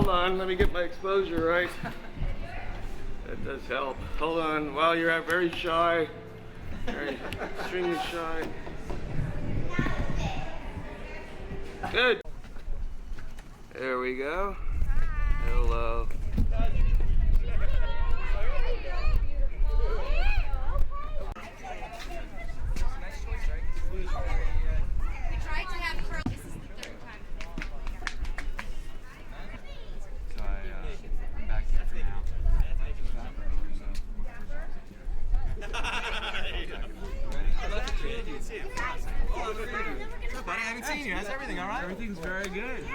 Hold on, let me get my exposure right. That does help. Hold on. Wow, you're very shy. Very extremely shy. Good. There we go. Hello. Buddy, I haven't seen you. How's everything? All right? Everything's very good. Very good.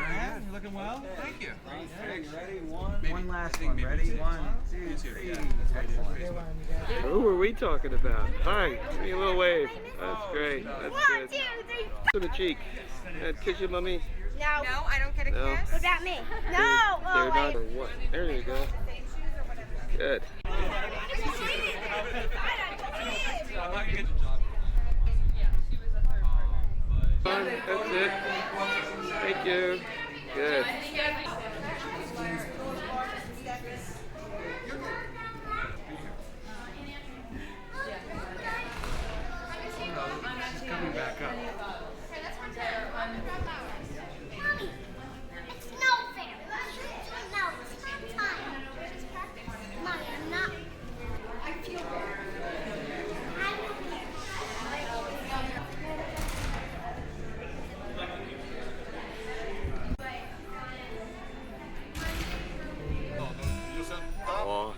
You're looking well. Thank you. Okay, ready? One last one. Ready? 1, 2, 3. Excellent. Who were we talking about? Hi. Give me a little wave. That's great. That's good. 1, 2, 3. To the cheek. Kiss your mummy. No. No, I don't get a No. kiss. What about me? No. They're Oh, not. wait. Or what? There you go. Good. That's it. Thank you. Good. She's coming back up. Mommy, it's no fair. No, it's not time. Mommy, I'm not. I feel bad. Aw.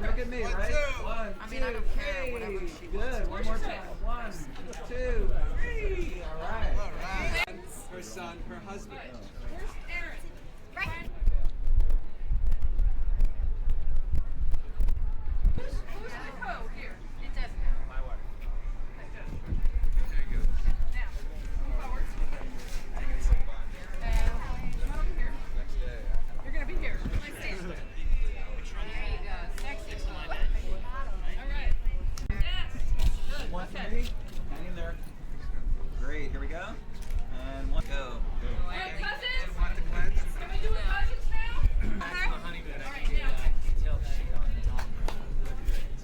Look at me, right? 1, 2, 3. Good. One more time. 1, 2, 3. All right. Her son, her husband. Where's Aaron? Right. Who's the co here? It doesn't matter. My wife. There you go. Now, forward. Come over here. Next day. You're going to be here. My stand. There you go. Sexy one. All right. Yes. Good. One for Okay. me. Hang in there. Great. Here we go. And one. Go. All right, cousins. Want the cleanse? Can we do it cousins now? Back to the honeymoon. All right, now.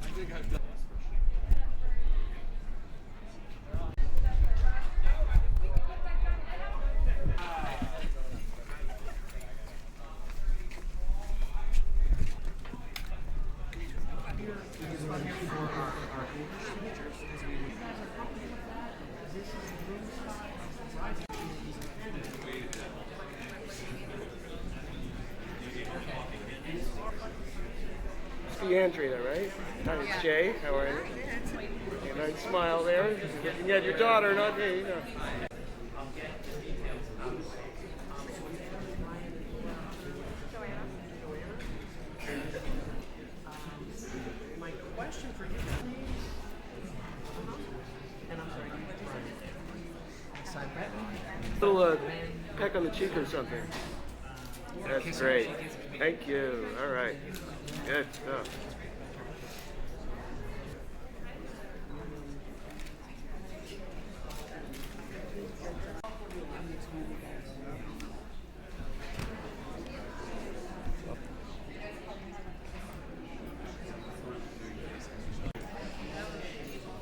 I think I've done. It's the entry there, right? Hi, it's Jay. How are you? A nice smile there. You got your daughter, not me. You know. Little peck on the cheek or something. That's great. Thank you. All right. Good stuff.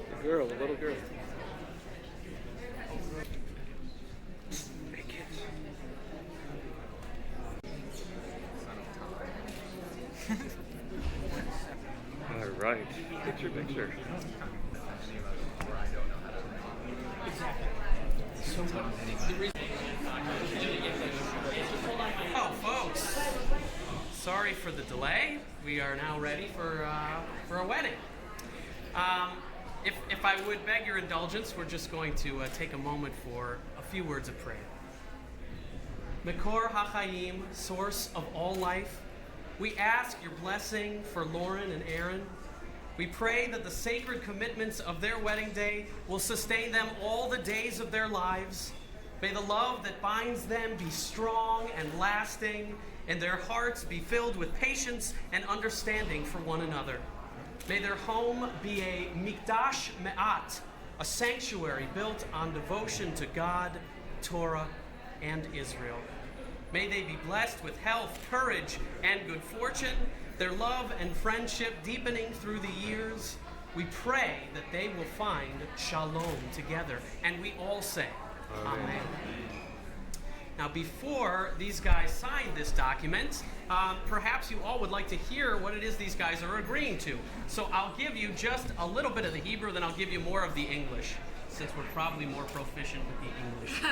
The girl, the little girl. Hey, kids. All right. Picture. Oh, folks. Sorry for the delay. We are now ready for a wedding. If I would beg your indulgence, we're just going to take a moment for a few words of prayer. Mekor HaChaim, source of all life, we ask your blessing for Lauren and Aaron. We pray that the sacred commitments of their wedding day will sustain them all the days of their lives. May the love that binds them be strong and lasting, and their hearts be filled with patience and understanding for one another. May their home be a mikdash me'at, a sanctuary built on devotion to God, Torah, and Israel. May they be blessed with health, courage, and good fortune, their love and friendship deepening through the years. We pray that they will find shalom together. And we all say, Amen. Now, before these guys sign this document, perhaps you all would like to hear what it is these guys are agreeing to. So I'll give you just a little bit of the Hebrew, then I'll give you more of the English, since we're probably more proficient with the English.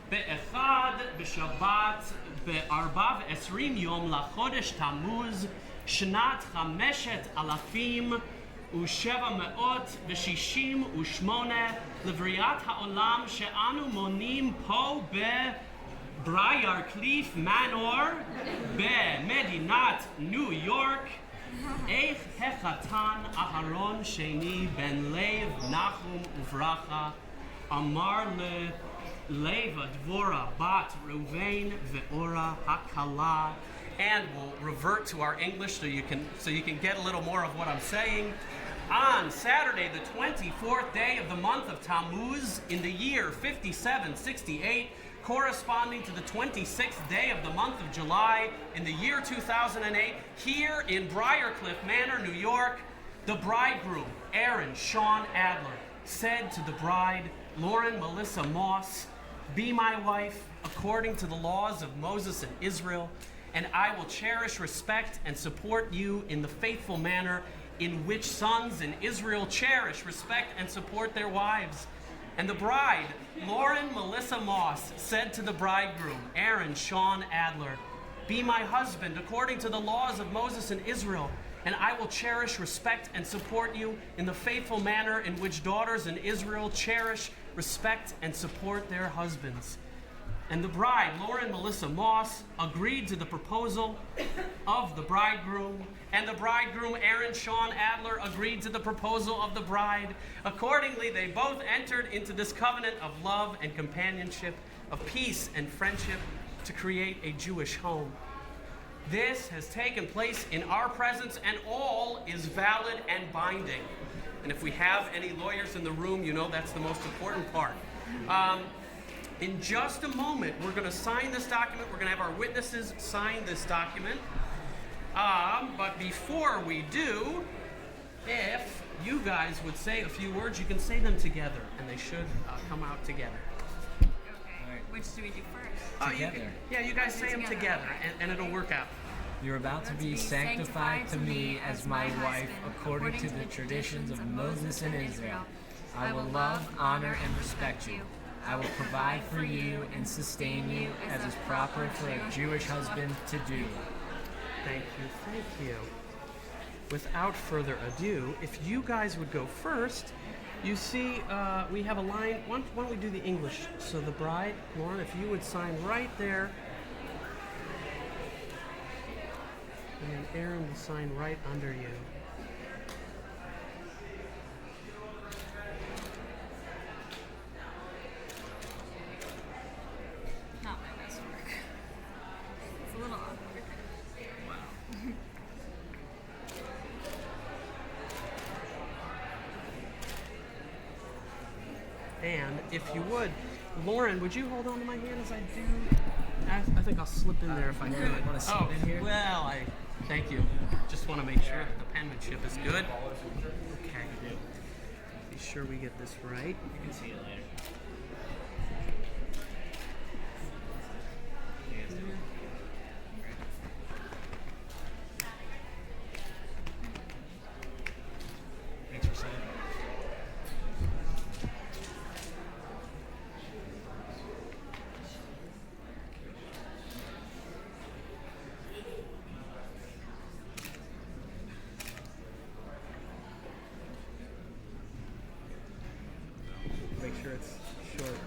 באחד בשבת ב-24 יום לחודש תמוז שנת 5768 לבריאת העולם שאנו מונים פה בבריאר קליף מנור במדינת ניו יורק איך החתן אהרון שני בן לב נחום וברכה אמר Leva, Dvora, Bat, Reuven, Ve'ora, Hakala, and we'll revert to our English so you can get a little more of what I'm saying. On Saturday, the 24th day of the month of Tammuz, in the year 5768, corresponding to the 26th day of the month of July, in the year 2008, here in Briarcliff Manor, New York, the bridegroom, Aaron Sean Adler, said to the bride, Lauren Melissa Moss, be my wife according to the laws of Moses and Israel, and I will cherish, respect, and support you in the faithful manner in which sons in Israel cherish, respect, and support their wives. And the bride, Lauren Melissa Moss, said to the bridegroom, Aaron Sean Adler, be my husband according to the laws of Moses and Israel, and I will cherish, respect, and support you in the faithful manner in which daughters in Israel cherish, respect, and support their husbands. And the bride, Lauren Melissa Moss, agreed to the proposal of the bridegroom, and the bridegroom, Aaron Sean Adler, agreed to the proposal of the bride. Accordingly, they both entered into this covenant of love and companionship, of peace and friendship, to create a Jewish home. This has taken place in our presence, and all is valid and binding. And if we have any lawyers in the room, you know that's the most important part. In just a moment, we're going to sign this document. We're going to have our witnesses sign this document. But before we do, if you guys would say a few words, you can say them together, and they should come out together. Okay. Which do we do first? Together. You guys say them together, and it'll work out. You're about to be sanctified to me as my wife according to the traditions of Moses and Israel. I will love, honor, and respect you. I will provide for you and sustain you as is proper for a Jewish husband to do. Thank you. Without further ado, if you guys would go first, you see we have a line. Why don't we do the English? So the bride, Lauren, if you would sign right there. And then Aaron will sign right under you. if you would, Lauren, would you hold on to my hand as I do? I think I'll slip in there if I could. Want to slip in here? Well, thank you. Just want to make sure that the penmanship is good. Okay. Be sure we get this right. You can see it later. Thanks for signing. Make sure it's short.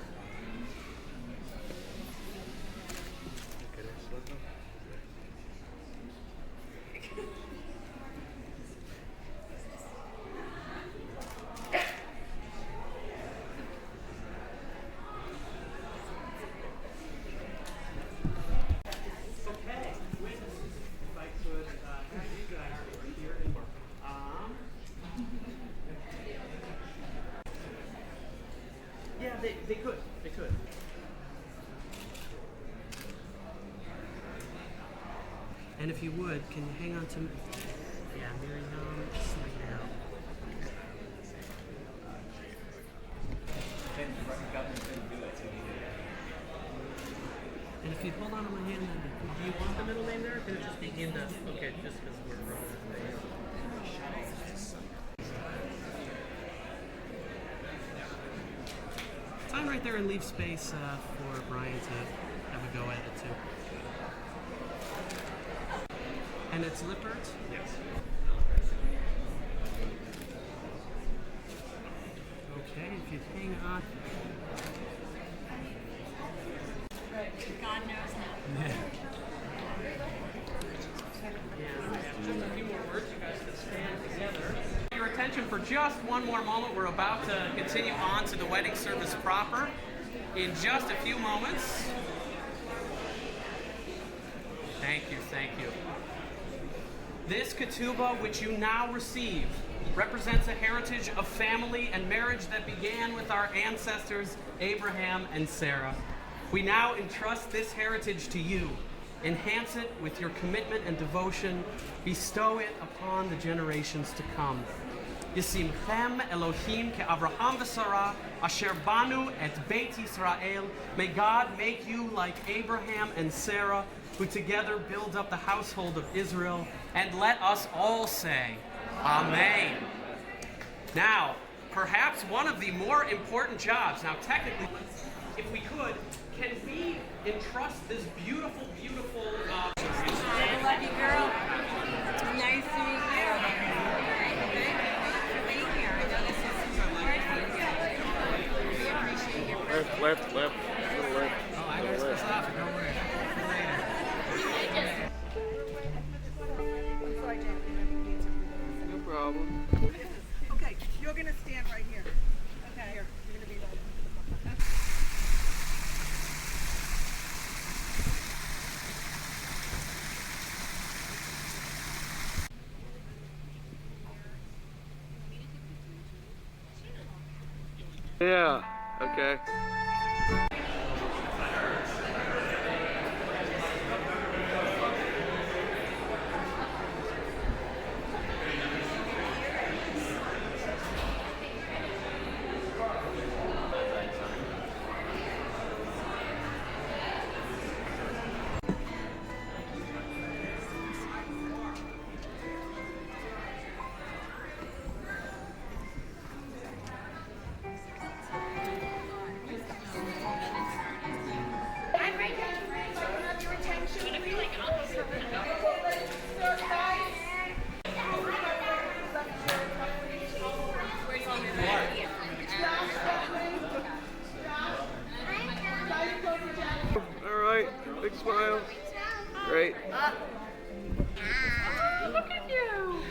Okay, witnesses, if I could have you guys over here and work. Yeah, they could. They could. And if you would, can you hang on to me? Yeah, Miriam, slide down. And if you hold on to my hand, do you want the middle name there? Or can it just be Inda? Okay, just because we're from sign right there and leave space for Brian to have a go at it too. And it's Lippert? Yes. Okay, if you hang on. God knows now. Yeah, just a few more words, you guys can stand together. Your attention for just one more moment. We're about to continue on to the wedding service proper in just a few moments. Thank you, thank you. This ketubah, which you now receive, represents a heritage of family and marriage that began with our ancestors, Abraham and Sarah. We now entrust this heritage to you. Enhance it with your commitment and devotion. Bestow it upon the generations to come. Yisimchem Elohim ke'Avraham v'Sarah, asher banu et Beit Yisrael. May God make you like Abraham and Sarah, who together build up the household of Israel. And let us all say, Amen. Now, perhaps one of the more important jobs. Now, technically, if we could, can we entrust this beautiful, beautiful... I love you, girl. Nice to meet you. Thank you for being here. I know this is hard for you. We appreciate your presence. Left, left, left. Oh, I gotta switch off. Don't worry. No problem. Okay, you're gonna stand right here. Okay. Here, you're gonna be right. Yeah, okay. I'm right here. So I can have your attention. All right, big smile. Great. Look at you.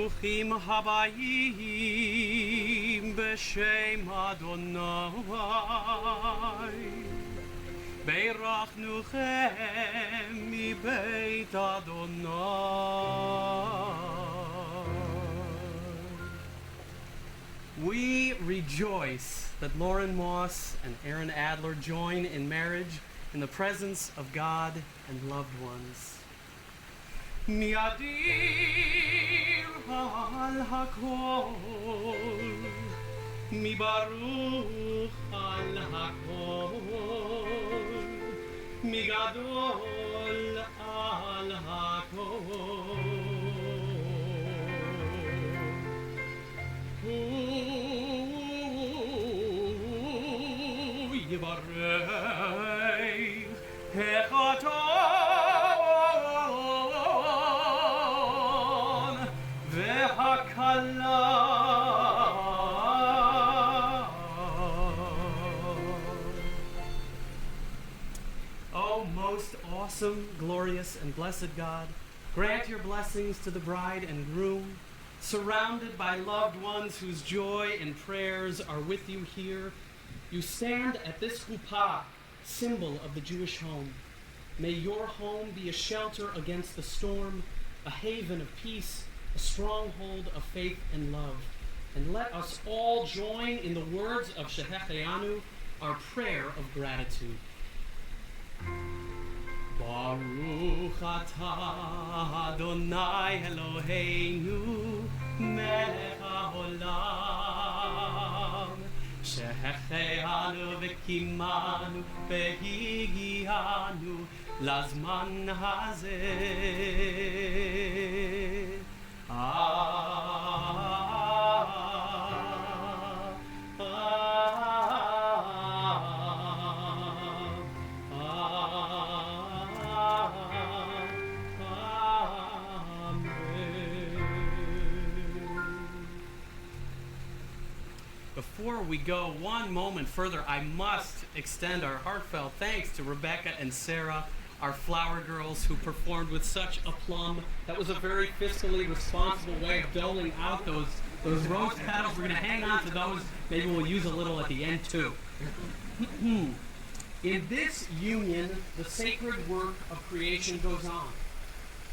Bruchim habayim b'shem Adonai Beirachnuchem mi beit Adonai. We rejoice that Lauren Moss and Aaron Adler join in marriage in the presence of God and loved ones. Miadir al hakol, mi baruch al hakol, mi gadol al hakol. Yivarei hechaton vehakala. Oh, most awesome, glorious, and blessed God, grant your blessings to the bride and groom, surrounded by loved ones whose joy and prayers are with you here. You stand at this chuppah, symbol of the Jewish home. May your home be a shelter against the storm, a haven of peace, a stronghold of faith and love. And let us all join in the words of Shehecheanu, our prayer of gratitude. Baruch atah Adonai Eloheinu melech haolam shehecheanu v'kimanu v'higianu lazman hazeh. Before we go one moment further, I must extend our heartfelt thanks to Rebecca and Sarah, our flower girls, who performed with such aplomb. That was a very fiscally responsible way of doling out those rose petals. We're going to hang on to those. Maybe we'll use a little at the end too. In this union, the sacred work of creation goes on.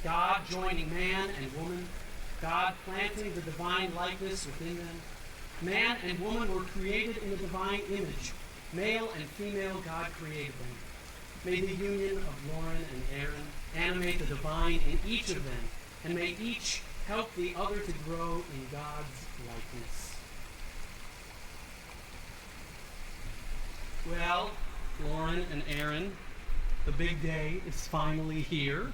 God joining man and woman, God planting the divine likeness within them. Man and woman were created in the divine image. Male and female, God created them. May the union of Lauren and Aaron animate the divine in each of them, and may each help the other to grow in God's likeness. Well, Lauren and Aaron, the big day is finally here.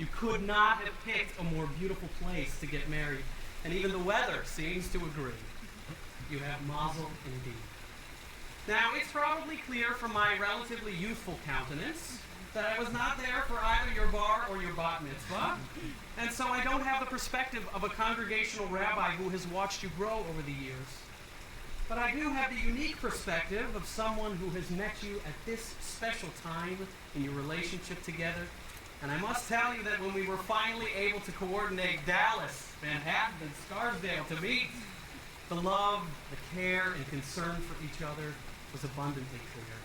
You could not have picked a more beautiful place to get married, and even the weather seems to agree. You have mazel indeed. Now, it's probably clear from my relatively youthful countenance that I was not there for either your bar or your bat mitzvah, and so I don't have the perspective of a congregational rabbi who has watched you grow over the years. But I do have the unique perspective of someone who has met you at this special time in your relationship together. And I must tell you that when we were finally able to coordinate Dallas, Manhattan, and Scarsdale to meet, the love, the care, and concern for each other was abundantly clear.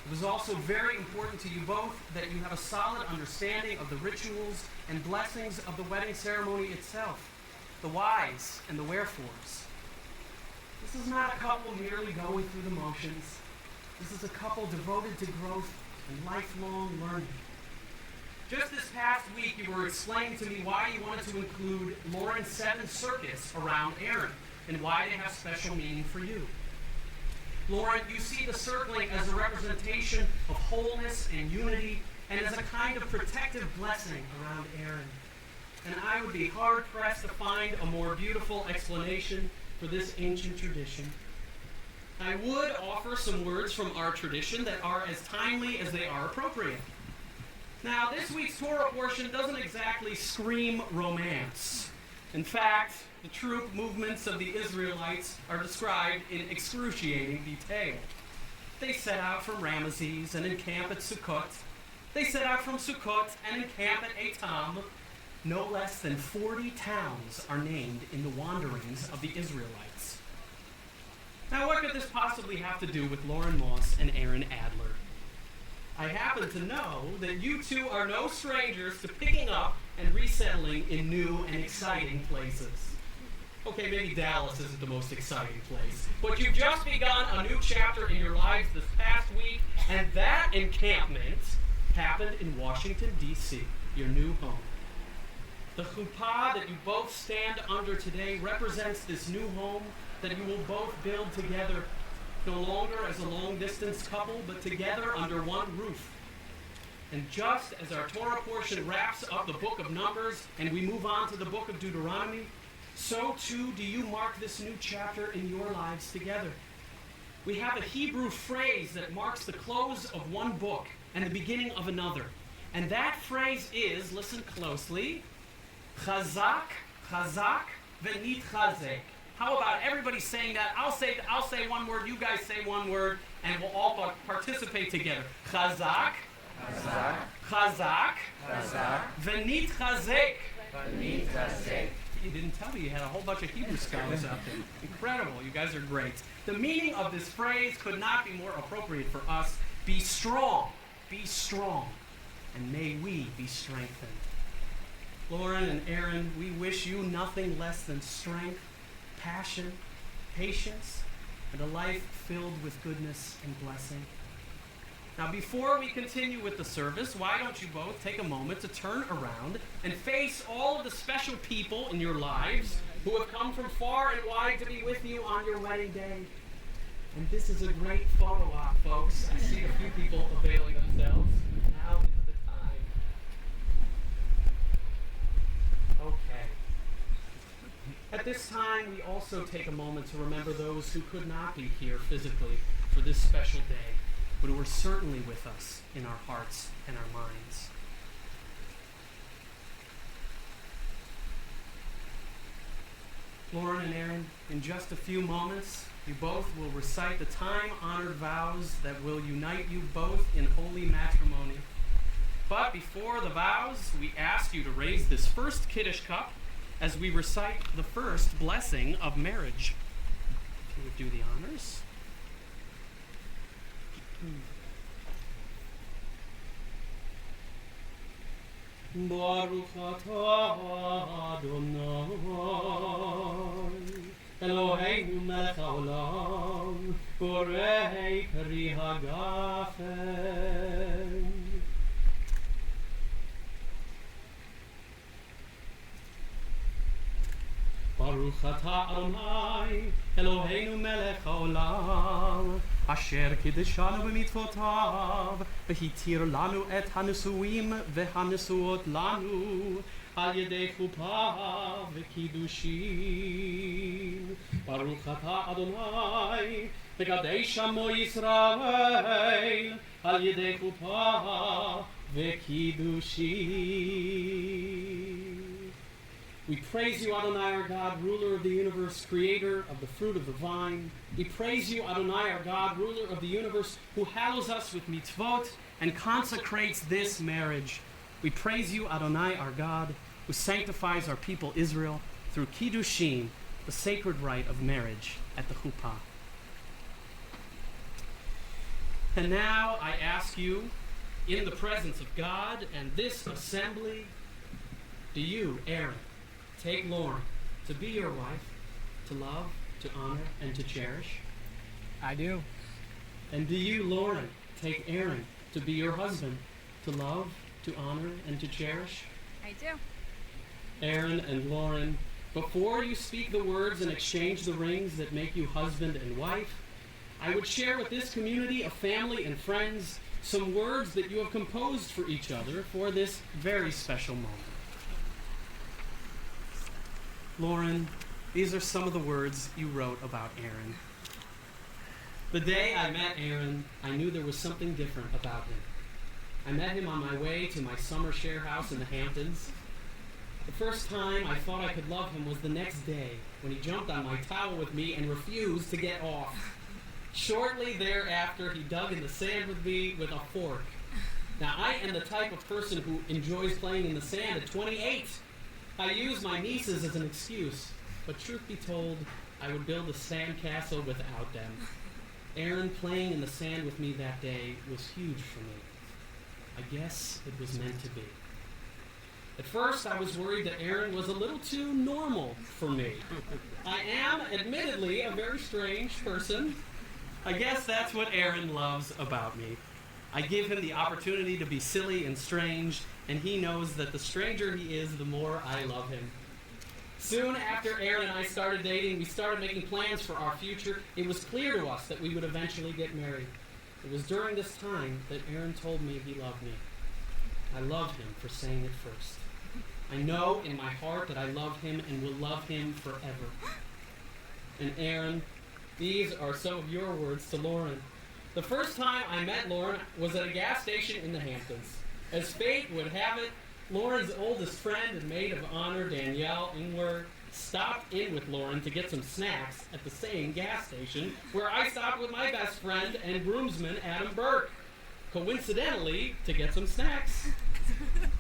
It was also very important to you both that you have a solid understanding of the rituals and blessings of the wedding ceremony itself, the whys and the wherefores. This is not a couple merely going through the motions. This is a couple devoted to growth and lifelong learning. Just this past week, you were explaining to me why you wanted to include Lauren's 7 circuits around Aaron, and why they have special meaning for you. Lauren, you see the circling as a representation of wholeness and unity, and as a kind of protective blessing around Aaron. And I would be hard-pressed to find a more beautiful explanation for this ancient tradition. I would offer some words from our tradition that are as timely as they are appropriate. Now, this week's Torah portion doesn't exactly scream romance. In fact, the troop movements of the Israelites are described in excruciating detail. They set out from Ramesses and encamp at Sukkot. They set out from Sukkot and encamp at Etam. no less than 40 towns are named in the wanderings of the Israelites. Now, what could this possibly have to do with Lauren Moss and Aaron Adler? I happen to know that you two are no strangers to picking up and resettling in new and exciting places. Okay, maybe Dallas isn't the most exciting place, but you've just begun a new chapter in your lives this past week, and that encampment happened in Washington, D.C., your new home. The chuppah that you both stand under today represents this new home that you will both build together, no longer as a long-distance couple, but together under one roof. And just as our Torah portion wraps up the book of Numbers and we move on to the book of Deuteronomy, so too do you mark this new chapter in your lives together. We have a Hebrew phrase that marks the close of one book and the beginning of another. And that phrase is, listen closely, chazak, chazak, v'nitchazek. How about everybody saying that? I'll say one word, you guys say one word, and we'll all participate together. Chazak, chazak, chazak, chazak, v'nitchazek. V'nitchazek. You didn't tell me you had a whole bunch of Hebrew scholars out there. Incredible, you guys are great. The meaning of this phrase could not be more appropriate for us. Be strong, and may we be strengthened. Lauren and Aaron, we wish you nothing less than strength, passion, patience, and a life filled with goodness and blessing. Now, before we continue with the service, why don't you both take a moment to turn around and face all of the special people in your lives who have come from far and wide to be with you on your wedding day. And this is a great photo op, folks. I see a few people availing themselves. Now is the time. Okay. At this time, we also take a moment to remember those who could not be here physically for this special day, but who are certainly with us in our hearts and our minds. Lauren and Aaron, in just a few moments, you both will recite the time-honored vows that will unite you both in holy matrimony. But before the vows, we ask you to raise this first Kiddush cup as we recite the first blessing of marriage. If you would do the honors. Baruch atah Adonai Eloheinu melech haolam borei peri hagafen. Baruch atah Adonai Eloheinu melech haolam asher kiddeshanu b'mitzvotav v'hitir lanu et hanesuim v'hanesuot lanu al yedei chuppah v'kiddushin. Baruch atah Adonai v'kadesh amo Yisrael al yedei chuppah v'kiddushin. We praise you, Adonai, our God, ruler of the universe, creator of the fruit of the vine. We praise you, Adonai, our God, ruler of the universe, who hallows us with mitzvot and consecrates this marriage. We praise you, Adonai, our God, who sanctifies our people Israel through kiddushin, the sacred rite of marriage at the chuppah. And now I ask you, in the presence of God and this assembly, do you, Aaron, take Lauren to be your wife, to love, to honor, and to cherish? I do. And do you, Lauren, take Aaron to be your husband, to love, to honor, and to cherish? I do. Aaron and Lauren, before you speak the words and exchange the rings that make you husband and wife, I would share with this community of family and friends some words that you have composed for each other for this very special moment. Lauren, these are some of the words you wrote about Aaron. The day I met Aaron, I knew there was something different about him. I met him on my way to my summer share house in the Hamptons. The first time I thought I could love him was the next day, when he jumped on my towel with me and refused to get off. Shortly thereafter, he dug in the sand with me with a fork. Now, I am the type of person who enjoys playing in the sand at 28. I used my nieces as an excuse, but truth be told, I would build a sand castle without them. Aaron playing in the sand with me that day was huge for me. I guess it was meant to be. At first, I was worried that Aaron was a little too normal for me. I am, admittedly, a very strange person. I guess that's what Aaron loves about me. I give him the opportunity to be silly and strange, and he knows that the stranger he is, the more I love him. Soon after Aaron and I started dating, we started making plans for our future. It was clear to us that we would eventually get married. It was during this time that Aaron told me he loved me. I love him for saying it first. I know in my heart that I love him and will love him forever. And Aaron, these are some of your words to Lauren. The first time I met Lauren was at a gas station in the Hamptons. As fate would have it, Lauren's oldest friend and maid of honor, Danielle Ingwer, stopped in with Lauren to get some snacks at the same gas station where I stopped with my best friend and groomsman, Adam Burke, coincidentally, to get some snacks.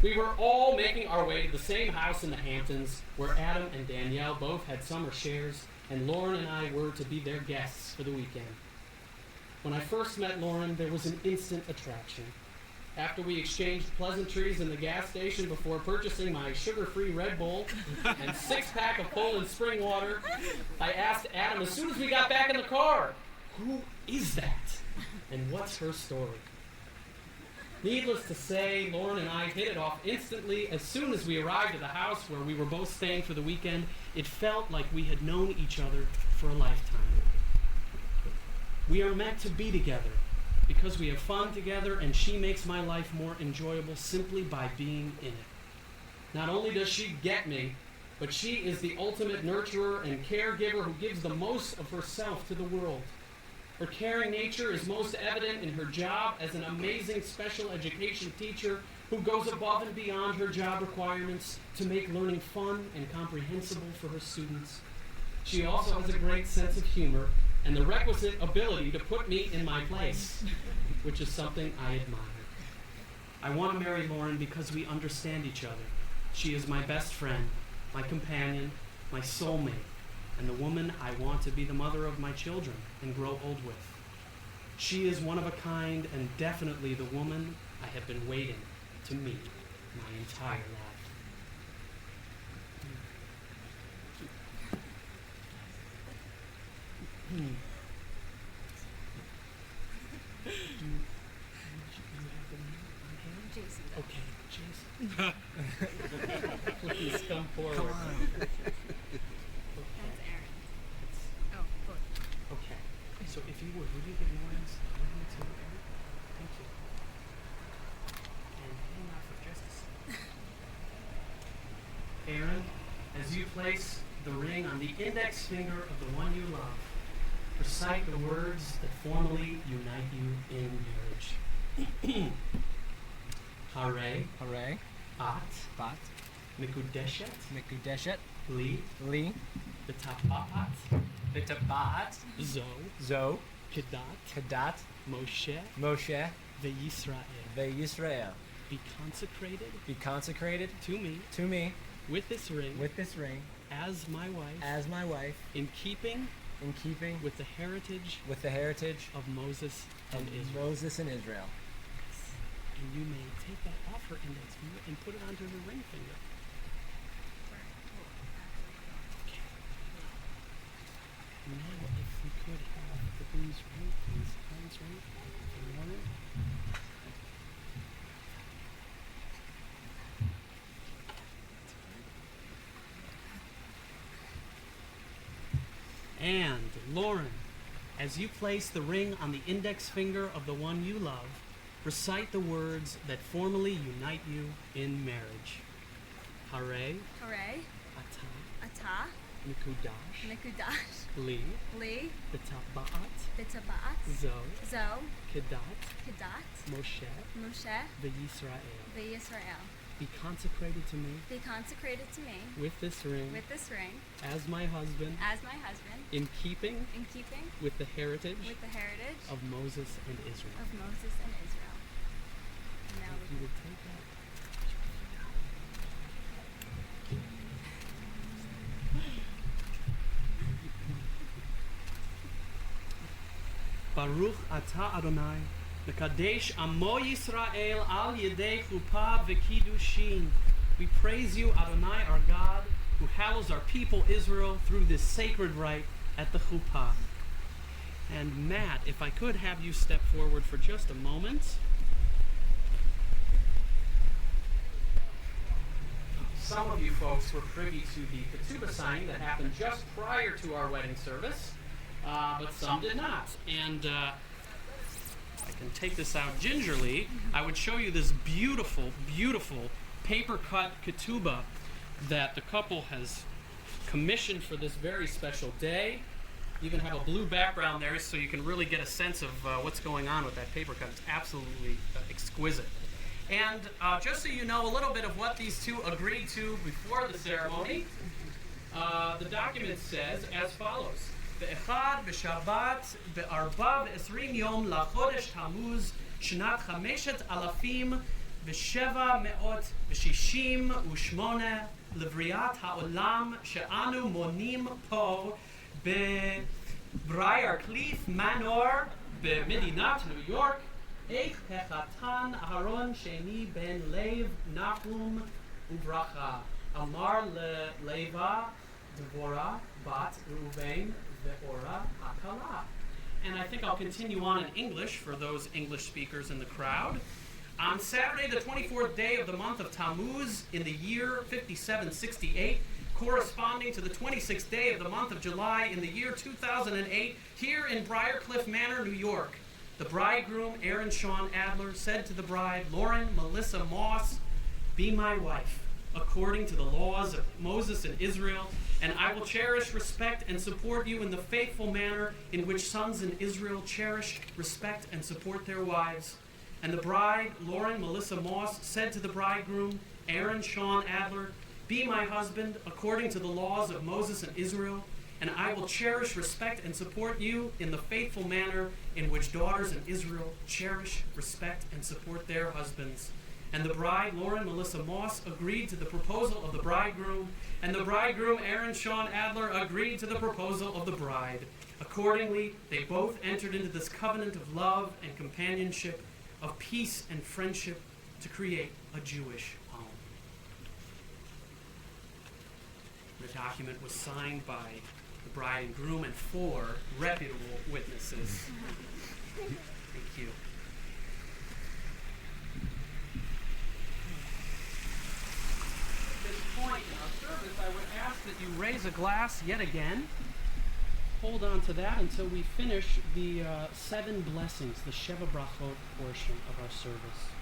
We were all making our way to the same house in the Hamptons where Adam and Danielle both had summer shares, and Lauren and I were to be their guests for the weekend. When I first met Lauren, there was an instant attraction. After we exchanged pleasantries in the gas station before purchasing my sugar-free Red Bull and six-pack of Poland spring water, I asked Adam as soon as we got back in the car, "Who is that? And what's her story?" Needless to say, Lauren and I hit it off instantly. As soon as we arrived at the house where we were both staying for the weekend, it felt like we had known each other for a lifetime. We are meant to be together because we have fun together, and she makes my life more enjoyable simply by being in it. Not only does she get me, but she is the ultimate nurturer and caregiver who gives the most of herself to the world. Her caring nature is most evident in her job as an amazing special education teacher who goes above and beyond her job requirements to make learning fun and comprehensible for her students. She also has a great sense of humor and the requisite ability to put me in my place, which is something I admire. I want to marry Lauren because we understand each other. She is my best friend, my companion, my soulmate, and the woman I want to be the mother of my children and grow old with. She is one of a kind and definitely the woman I have been waiting to meet my entire life. Jason. Okay, Jason. Please come forward. Come on. That's Aaron. Oh, good. Okay. So if you would you give Lauren's ring to Aaron? Thank you. And hang on for just a second. Aaron, as you place the ring on the index finger of the one you love, recite the words that formally unite you in marriage. Hare, Hooray. at, Bat. mikudeshet, Mikudeshet. li, Li. betapaat, Bitabat. zo, Zo. kedat, Kadat. Moshe, Moshe. veYisrael. Ve-Yisrael. Be consecrated Be consecrated to me to me with this ring with this ring as my wife as my wife in keeping in keeping with the heritage with the heritage of Moses of and Israel. Moses and Israel. And you may take that off her index finger and put it onto her ring finger. Okay. Now, if we could have the groom's ring, please. Aaron's ring for Lauren. And Lauren, as you place the ring on the index finger of the one you love, recite the words that formally unite you in marriage. Hare, Hooray. Ata, Ata. Mikudash, Mikudash. Li, Li. Betabaat, Bitabat. Zo, Zo. Kedat, Kedat. Moshe, Moshe. veYisrael. Ve-Yisrael. Be consecrated to me Be consecrated to me with this ring with this ring as my husband as my husband in keeping in keeping with the heritage with the heritage of Moses and Israel. of Moses and Israel. And now If we you would take that. Baruch Ata Adonai, Mekadesh Amo Yisrael Al Yedei Chuppah V'Kiddushin. We praise you, Adonai, our God, who hallows our people Israel through this sacred rite at the Chuppah. And Matt, if I could have you step forward for just a moment. Some of you folks were privy to the ketubah signing that happened just prior to our wedding service, but some did not. And I can take this out gingerly. I would show you this beautiful, beautiful paper-cut ketubah that the couple has commissioned for this very special day. You even have a blue background there so you can really get a sense of what's going on with that paper cut. It's absolutely exquisite. And just so you know a little bit of what these two agreed to before the ceremony, the document says as follows. Be'echad b'shabbat be'arba ve'esrim yom lachodesh Tammuz shnat chameshet alafim v'sheva me'ot v'shishim u'shmone levriat ha'olam she'anu monim po be'brayar Cliff Manor be'medinat New York. Eich hechatan Aharon Sheni ben Lev Nachum Uvracha Amar Leva Devorah Bat Reuven Ve'ora Hakala. And I think I'll continue on in English for those English speakers in the crowd. On Saturday, the 24th day of the month of Tammuz in the year 5768, corresponding to the 26th day of the month of July in the year 2008, here in Briarcliff Manor, New York, the bridegroom, Aaron Sean Adler, said to the bride, Lauren Melissa Moss, be my wife, according to the laws of Moses and Israel, and I will cherish, respect, and support you in the faithful manner in which sons in Israel cherish, respect, and support their wives. And the bride, Lauren Melissa Moss, said to the bridegroom, Aaron Sean Adler, be my husband, according to the laws of Moses and Israel, and I will cherish, respect, and support you in the faithful manner in which daughters in Israel cherish, respect, and support their husbands. And the bride, Lauren Melissa Moss, agreed to the proposal of the bridegroom, and the bridegroom, Aaron Sean Adler, agreed to the proposal of the bride. Accordingly, they both entered into this covenant of love and companionship, of peace and friendship, to create a Jewish home. The document was signed by the bride and groom and 4 reputable witnesses. Thank you. At this point in our service, I would ask that you raise a glass yet again. Hold on to that until we finish the 7 blessings, the Sheva Brachot portion of our service.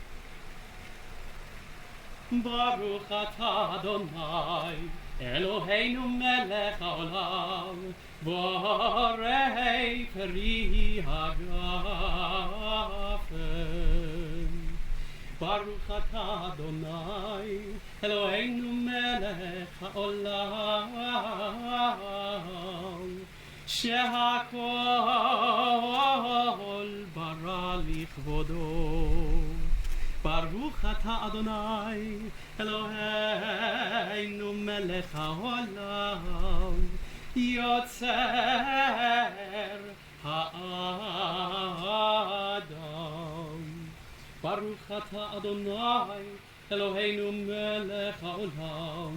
Baruch atah Adonai, Eloheinu melech haolam, borei peri hagafen. Baruch atah Adonai, Eloheinu melech haolam, shehakol bara lichvodo. Baruch atah Adonai, Eloheinu melech haolam, yotzer ha'adam. Baruch atah Adonai, Eloheinu melech haolam,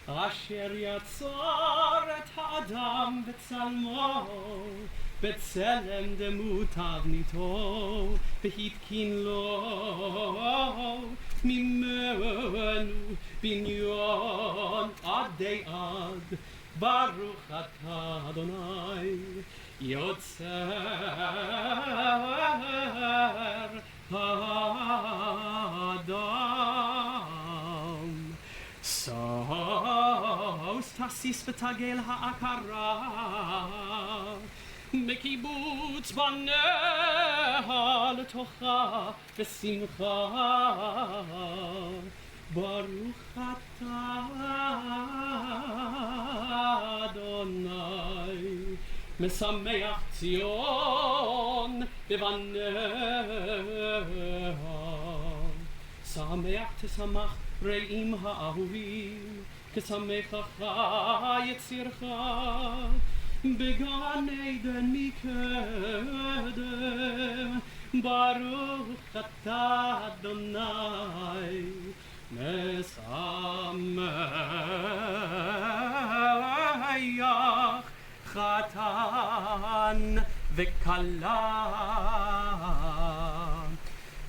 asher yatzar et ha'adam b'tzalmo, b'tzelem demutav nito, v'hitkin lo mimenu binyon adei ad. Baruch atah Adonai, yotzer ha'adam. Sos tasis v'tagel ha'akara, מקיבוץ בניה לתוכה בשמחה. ברוך אתה אדוני, משמח ציון בבניה. שמח תשמח רעים האהובים, כשמחך יצירך. בגן עדן מקדם, ברוך אתה אדוני, משמח חתן וכלה.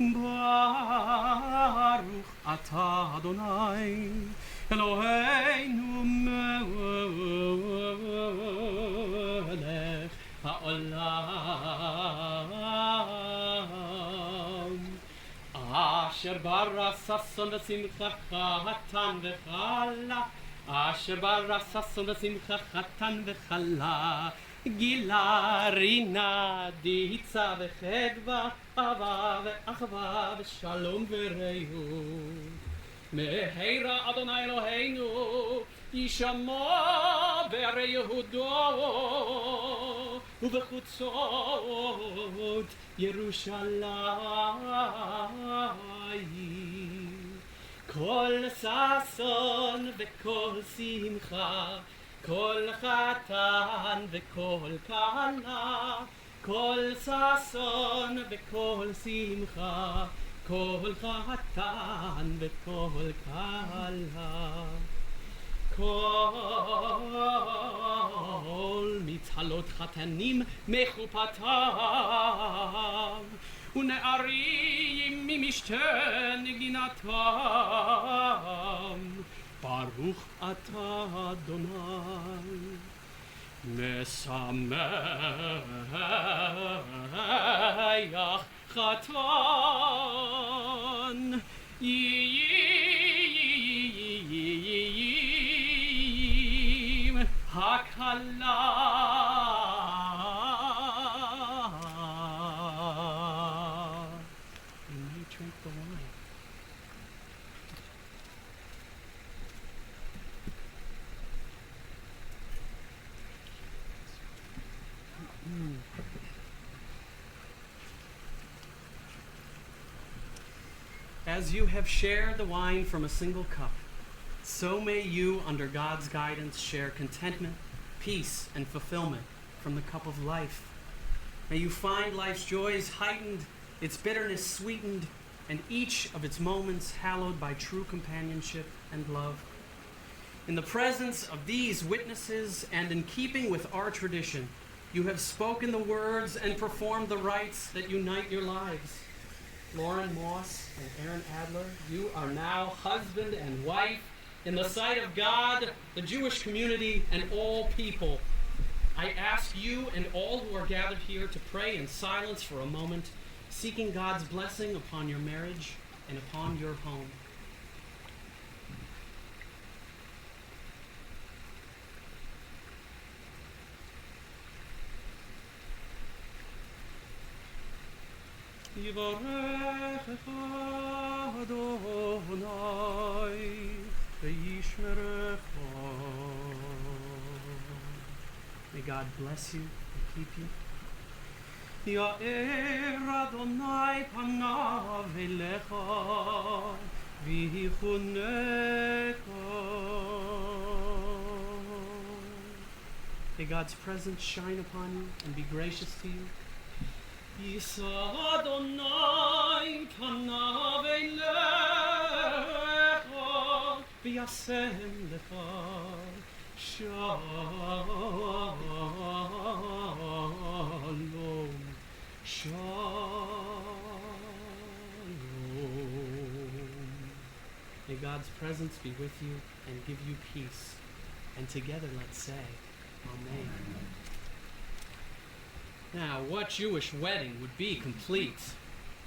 ברוך אתה אדוני אלוהינו מלך העולם, אשר ברא ששון ושמחה חתן וכלה, אשר ברא ששון ושמחה חתן וכלה, גילה רינה דיצה וחדווה, אהבה ואחווה ושלום ורעות. מהרה אדוני אלוהינו ישמע בערי יהודו ובחוצות ירושלים. כל ששון וכל שמחה, כל חתן וכל כלה, כל ששון וכל שמחה, כל חתן וכל כלה. כל מצהלות חתנים מחופתם, ונערים ממשתה נגינתם. ברוך אתה אדוני משמח חתן יהים הכלה. You may drink the wine. As you have shared the wine from a single cup, so may you, under God's guidance, share contentment, peace, and fulfillment from the cup of life. May you find life's joys heightened, its bitterness sweetened, and each of its moments hallowed by true companionship and love. In the presence of these witnesses and in keeping with our tradition, you have spoken the words and performed the rites that unite your lives. Lauren Moss and Aaron Adler, you are now husband and wife in the sight of God, the Jewish community, and all people. I ask you and all who are gathered here to pray in silence for a moment, seeking God's blessing upon your marriage and upon your home. יברכך אדוני וישמרך. May God bless you and keep you. יאר אדוני פניו אליך ויחונך. May God's presence shine upon you and be gracious to you. יישא אדוני פניו אליך וישם לך שלום. Shalom. May God's presence be with you and give you peace. And together let's say, Amen. Now, what Jewish wedding would be complete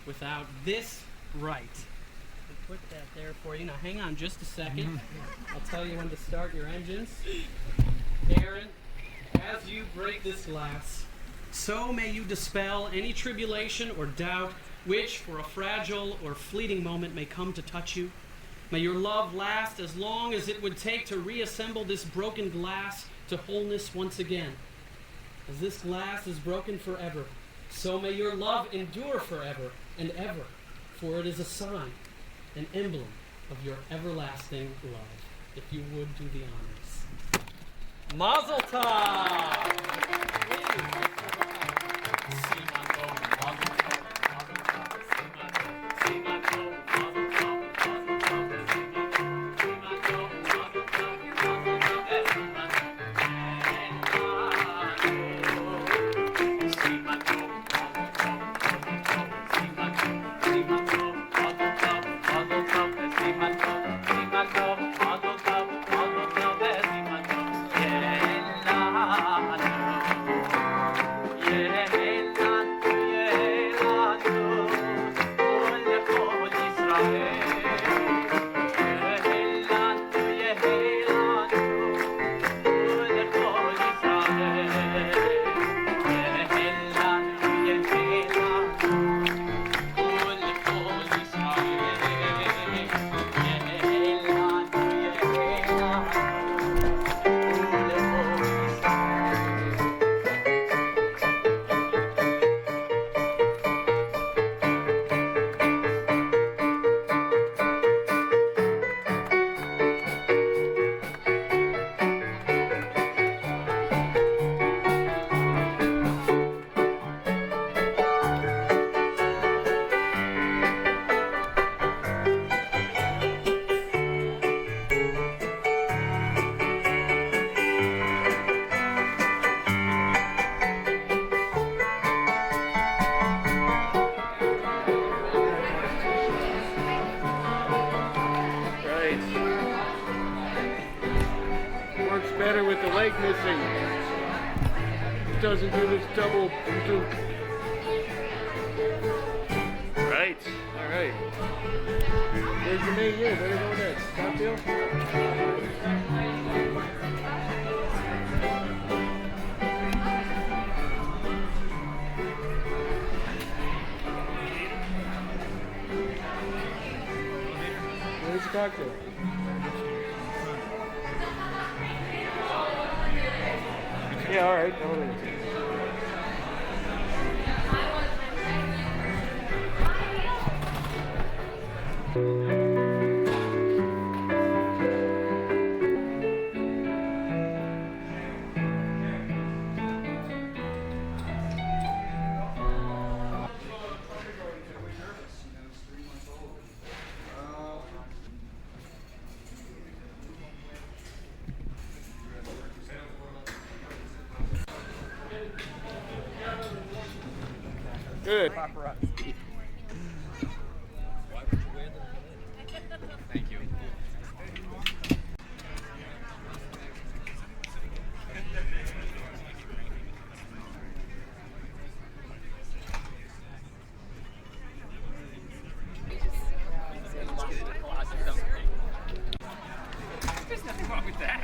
without this rite? I'll put that there for you. Now, hang on just a second. I'll tell you when to start your engines. Aaron, as you break this glass, so may you dispel any tribulation or doubt which, for a fragile or fleeting moment, may come to touch you. May your love last as long as it would take to reassemble this broken glass to wholeness once again. As this glass is broken forever, so may your love endure forever and ever, for it is a sign, an emblem of your everlasting love. If you would do the honors. Mazel tov! Works better with the leg missing. It doesn't do this double. Right. All right. There's the main gear. Better go next. Stop, Bill. Where's the cocktail? Yeah, all right. Good. Thank you. There's nothing wrong with that.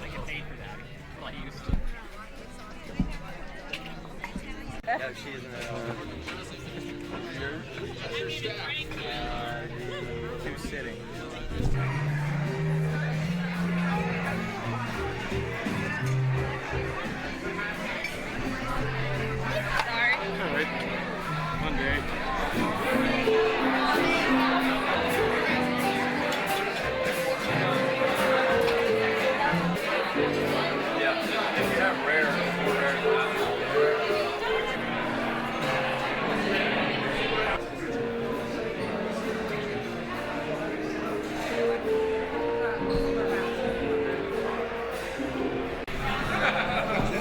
I get paid for that. Well, I used to. No, she isn't at all. Two sitting. Sorry. All right. One day. Yeah, if you have rare,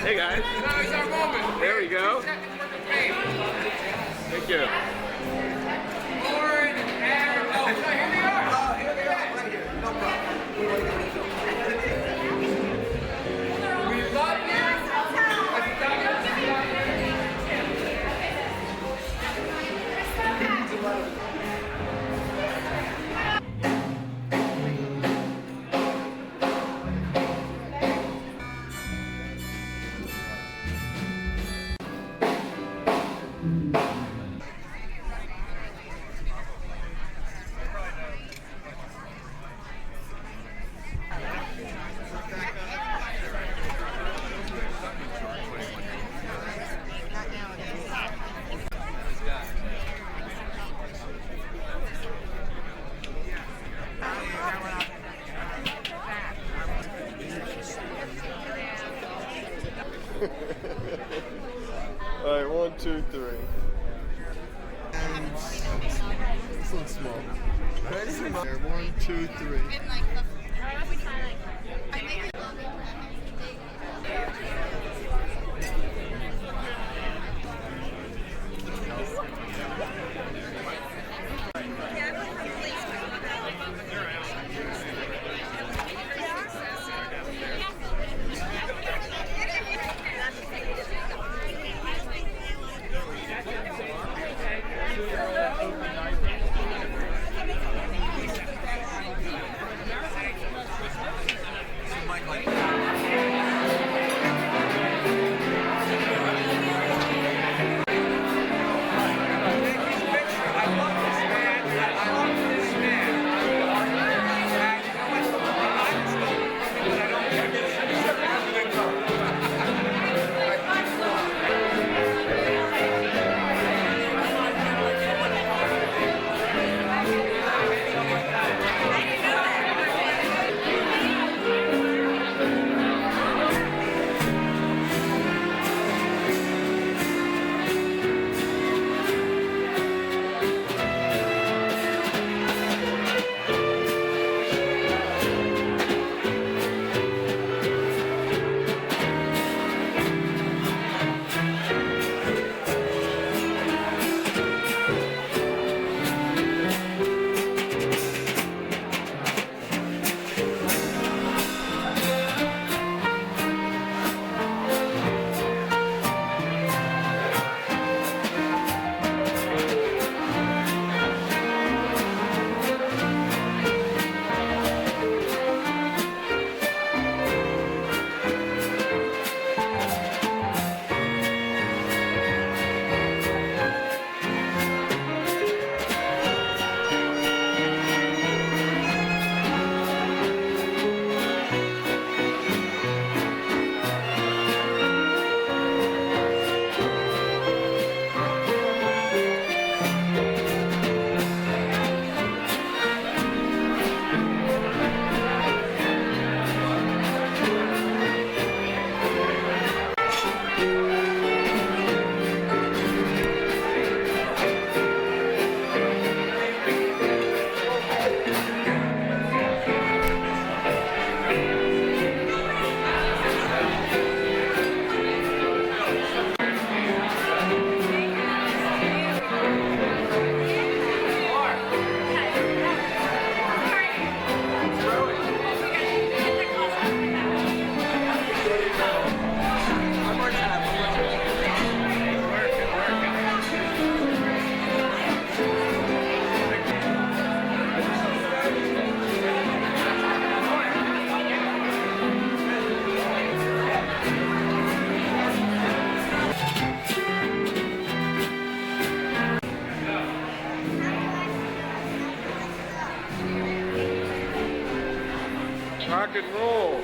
Hey guys. Now is our moment. There we go. Seconds worth of fame. Thank you. Lauren and oh, so here they are. Oh, here they are. Right here. No problem. We love you. 2, 3. And this looks small. There, 1, 2, 3. Rock and roll.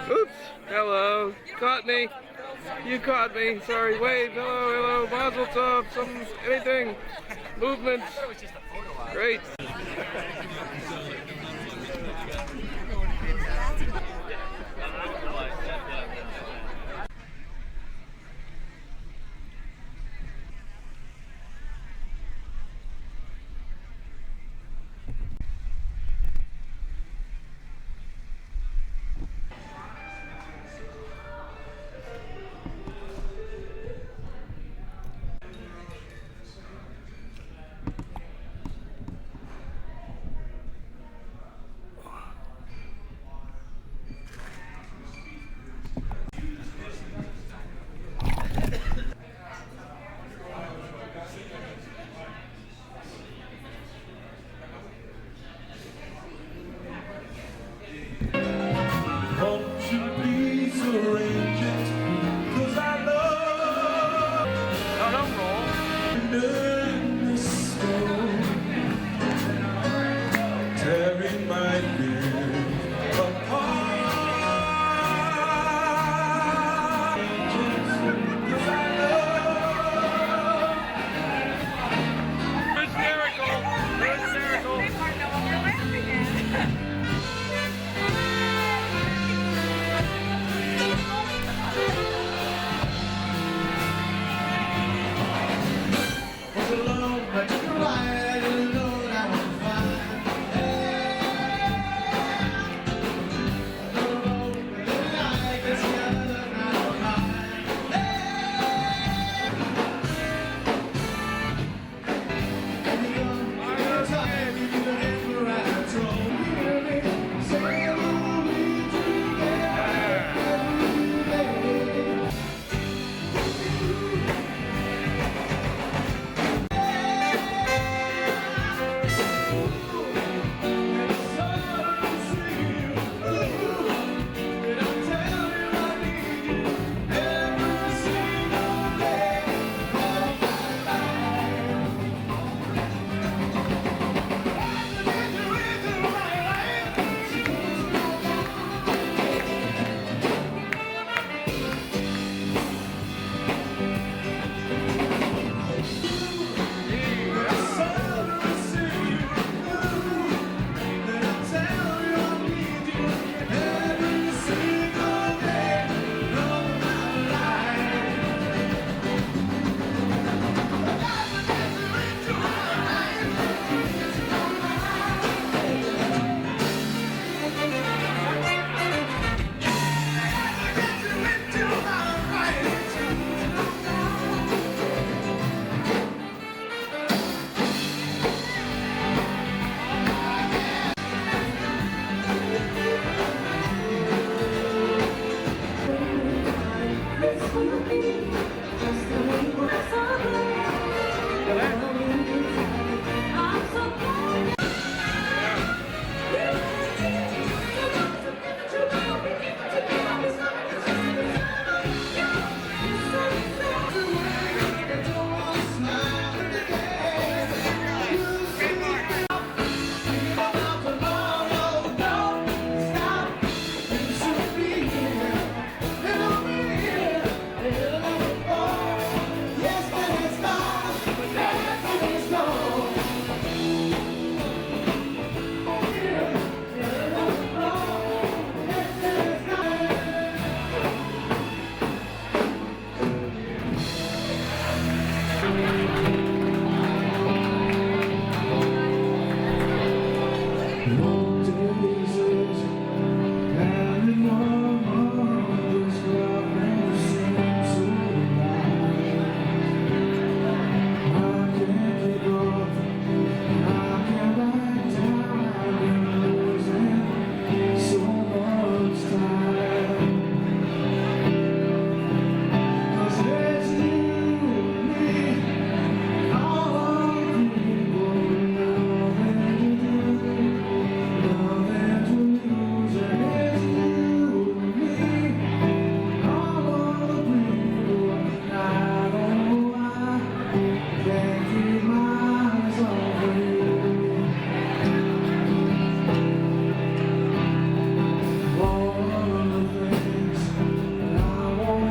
Oops, hello, caught me. You caught me, sorry, wave, hello, hello, mazel tov, anything, movement, great.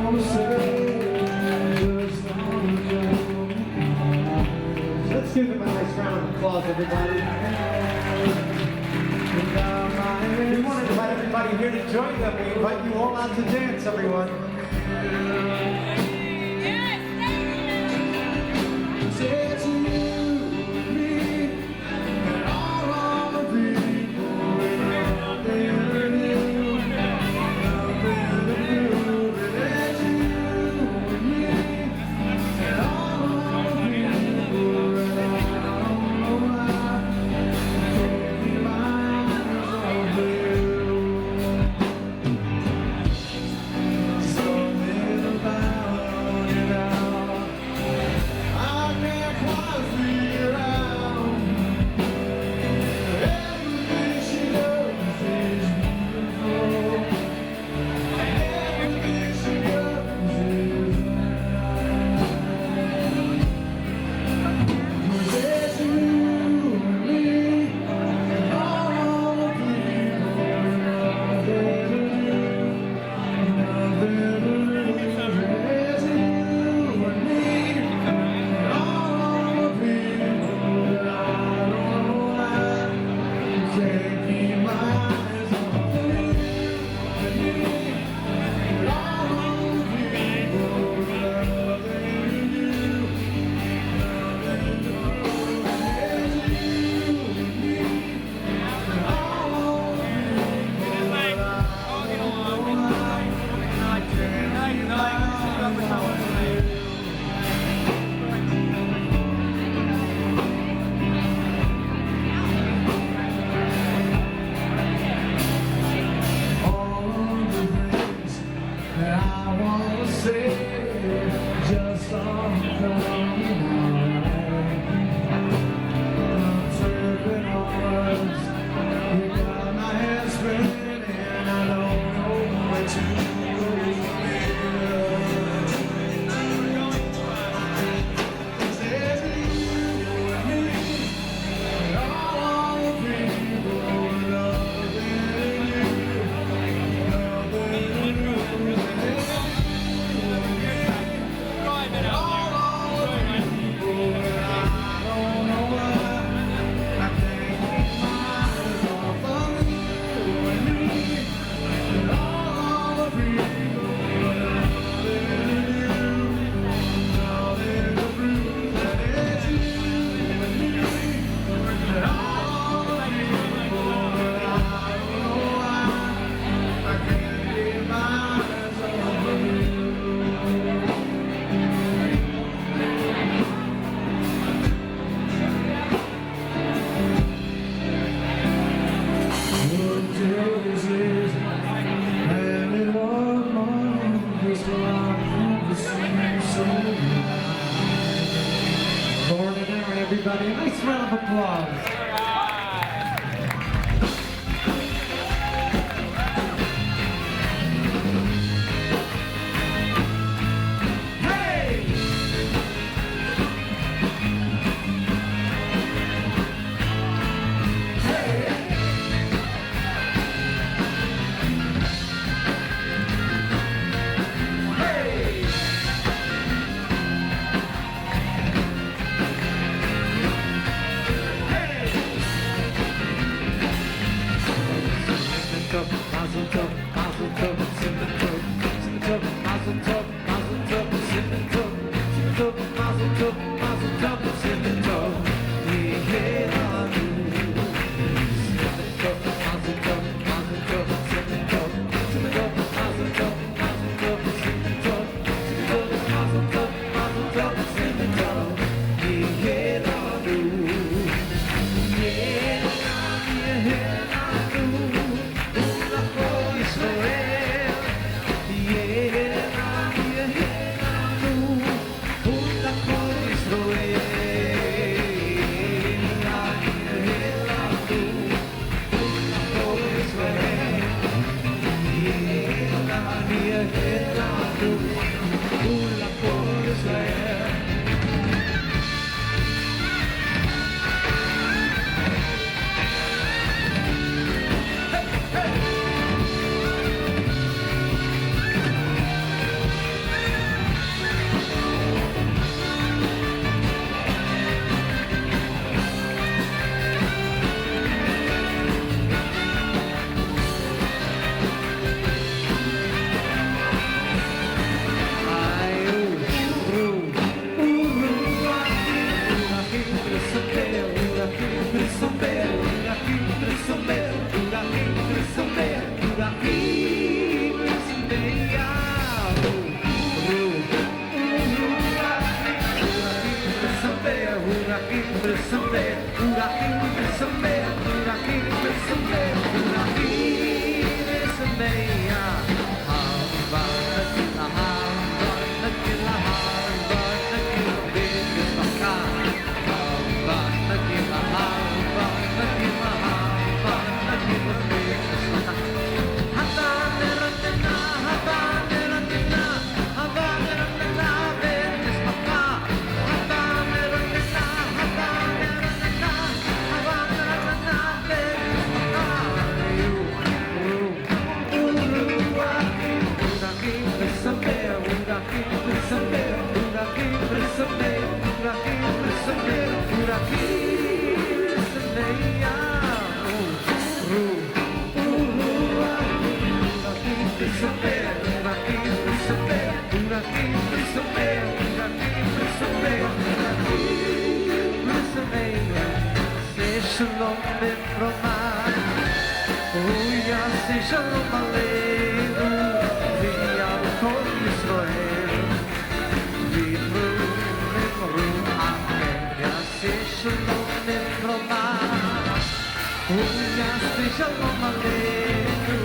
wanna say, let's give them a nice round of applause, everybody. We want to invite everybody here to join them. We invite you all out to dance, everyone. Say to you, me, and all the people out there in you, out there in you, it's you, me, and all the people, and I don't know why, can't keep my eyes off you. Something about it now, I can't quite figure out. Everything she does is beautiful. Everything she does is right. 'Cause it's you and me, and all the people out there to do, nothing to lose. It's you and me, and all the people that I don't know why can't keep my eyes off of you and me, and all the people that are there to do, nothing to lose. It's you and me, and all the people that I don't know why I can't keep my eyes off of you. All of the things that I want to say just aren't coming out. I'm tripping on words. You got my head spinning, and I don't know where to go from here. 'Cause there's you and me, and all the people loving you. Everybody, a nice round of applause. shalom Ephraim, Yaseh shalom aleinu, v'yal kol Yisrael, v'yivru v'yimru amen. Yaseh shalom Ephraim, Yaseh shalom aleinu,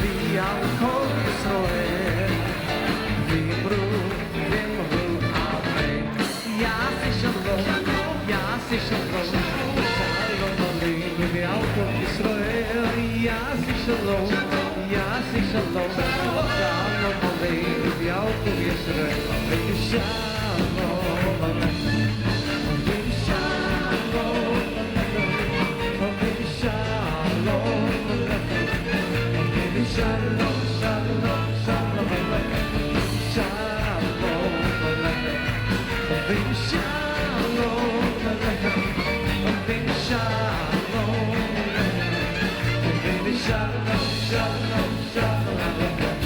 v'yal kol Yisrael, v'yivru v'yimru amen. Yaseh shalom, Yaseh shalom, shalom aleinu, v'yal kol Yisrael, Yaseh shalom, Yaseh shalom, shalom aleinu, v'yal kol Yisrael, shalom aleinu. Shalom, shalom, shalom aleichem. Shalom aleichem. Shalom aleichem. Shalom aleichem. Shalom, shalom, shalom aleichem.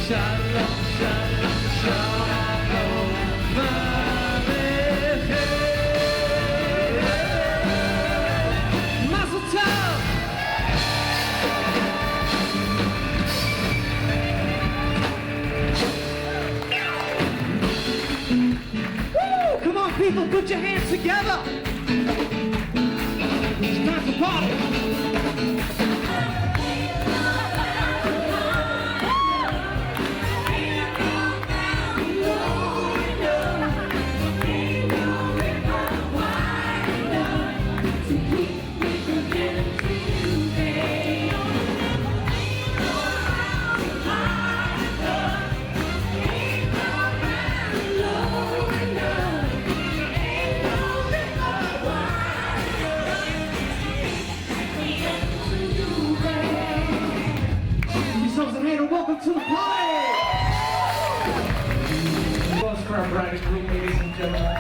Shalom, shalom, shalom aleichem. Mazel tov. Woo! Come on, people, put your hands together. It's time to party. Welcome to the party! Applause for our bride and groom, ladies and gentlemen.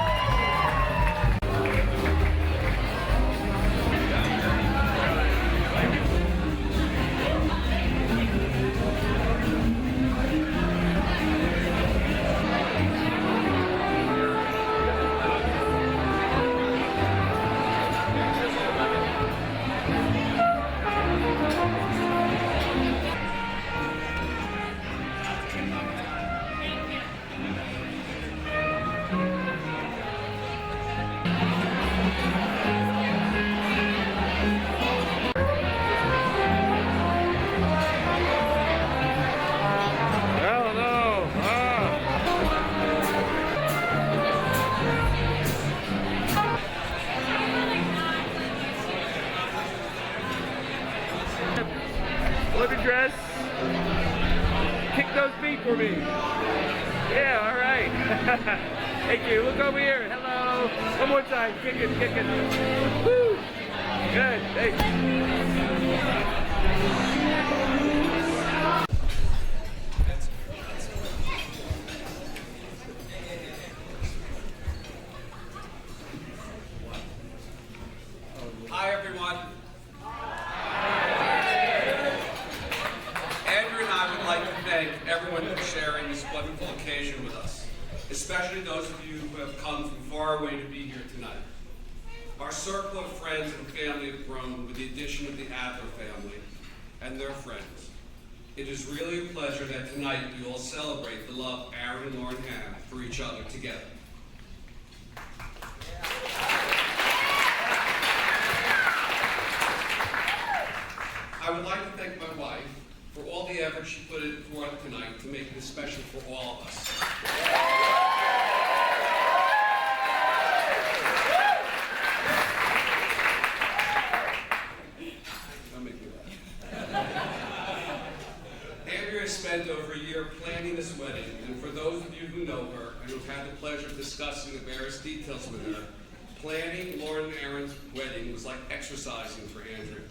Flip your dress. Kick those feet for me. Yeah, all right. Thank you. Look over here. Hello. One more time. Kick it, kick it. Woo. Good. Thanks. Hi, everyone. Andrew and I would like to thank everyone for sharing this wonderful occasion with us, especially those of you who have come from far away to be here tonight. Our circle of friends and family have grown with the addition of the Adler family and their friends. It is really a pleasure that tonight we all celebrate the love Aaron and Lauren have for each other together. I would like to thank my wife for all the effort she put forth tonight to make this special for all of us. Don't make me laugh. Andrea spent over a year planning this wedding, and for those of you who know her and who've had the pleasure of discussing the various details with her, planning Lauren and Aaron's wedding was like exercising for Andrea.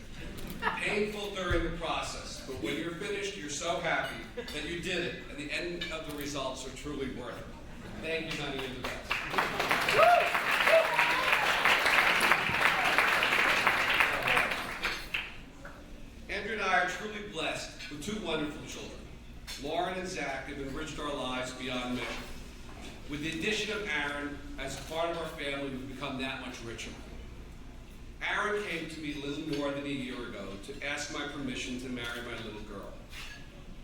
Painful during the process, but when you're finished, you're so happy that you did it, and the end of the results are truly worth it. Thank you, honey, and the best. Andrew and I are truly blessed with two wonderful children. Lauren and Zach have enriched our lives beyond measure. With the addition of Aaron, as part of our family, we've become that much richer. Aaron came to me little more than a year ago to ask my permission to marry my little girl.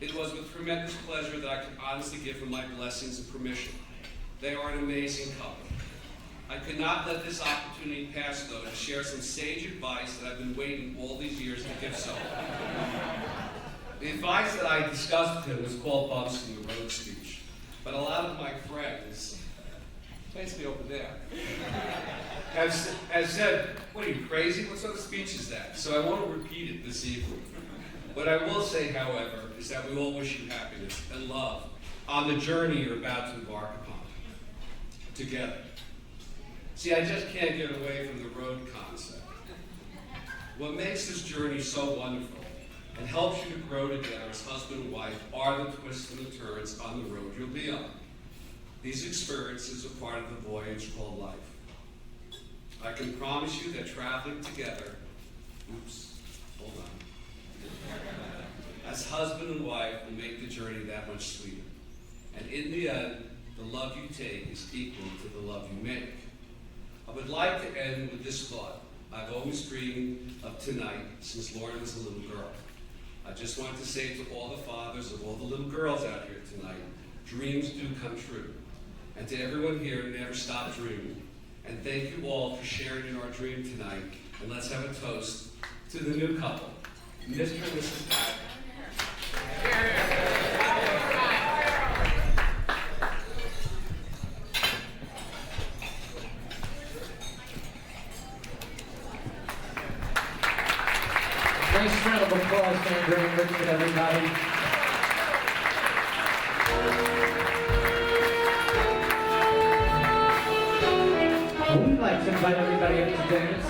It was with tremendous pleasure that I could honestly give him my blessings and permission. They are an amazing couple. I could not let this opportunity pass, though, to share some sage advice that I've been waiting all these years to give someone. The advice that I discussed with him was called bumps in the road speech. But a lot of my friends, basically over there, have said, what are you, crazy? What sort of speech is that? So I want to repeat it this evening. What I will say, however, is that we all wish you happiness and love on the journey you're about to embark upon, together. See, I just can't get away from the road concept. What makes this journey so wonderful and helps you to grow together as husband and wife are the twists and the turns on the road you'll be on. These experiences are part of the voyage called life. I can promise you that traveling together, hold on, as husband and wife will make the journey that much sweeter. And in the end, the love you take is equal to the love you make. I would like to end with this thought. I've always dreamed of tonight since Lauren was a little girl. I just want to say to all the fathers of all the little girls out here tonight, dreams do come true. And to everyone here, never stop dreaming. And thank you all for sharing in our dream tonight. And let's have a toast to the new couple, Mr. and Mrs. Pat. Nice round of applause, Sandra and Richard, everybody. We'd like to invite everybody up to dance.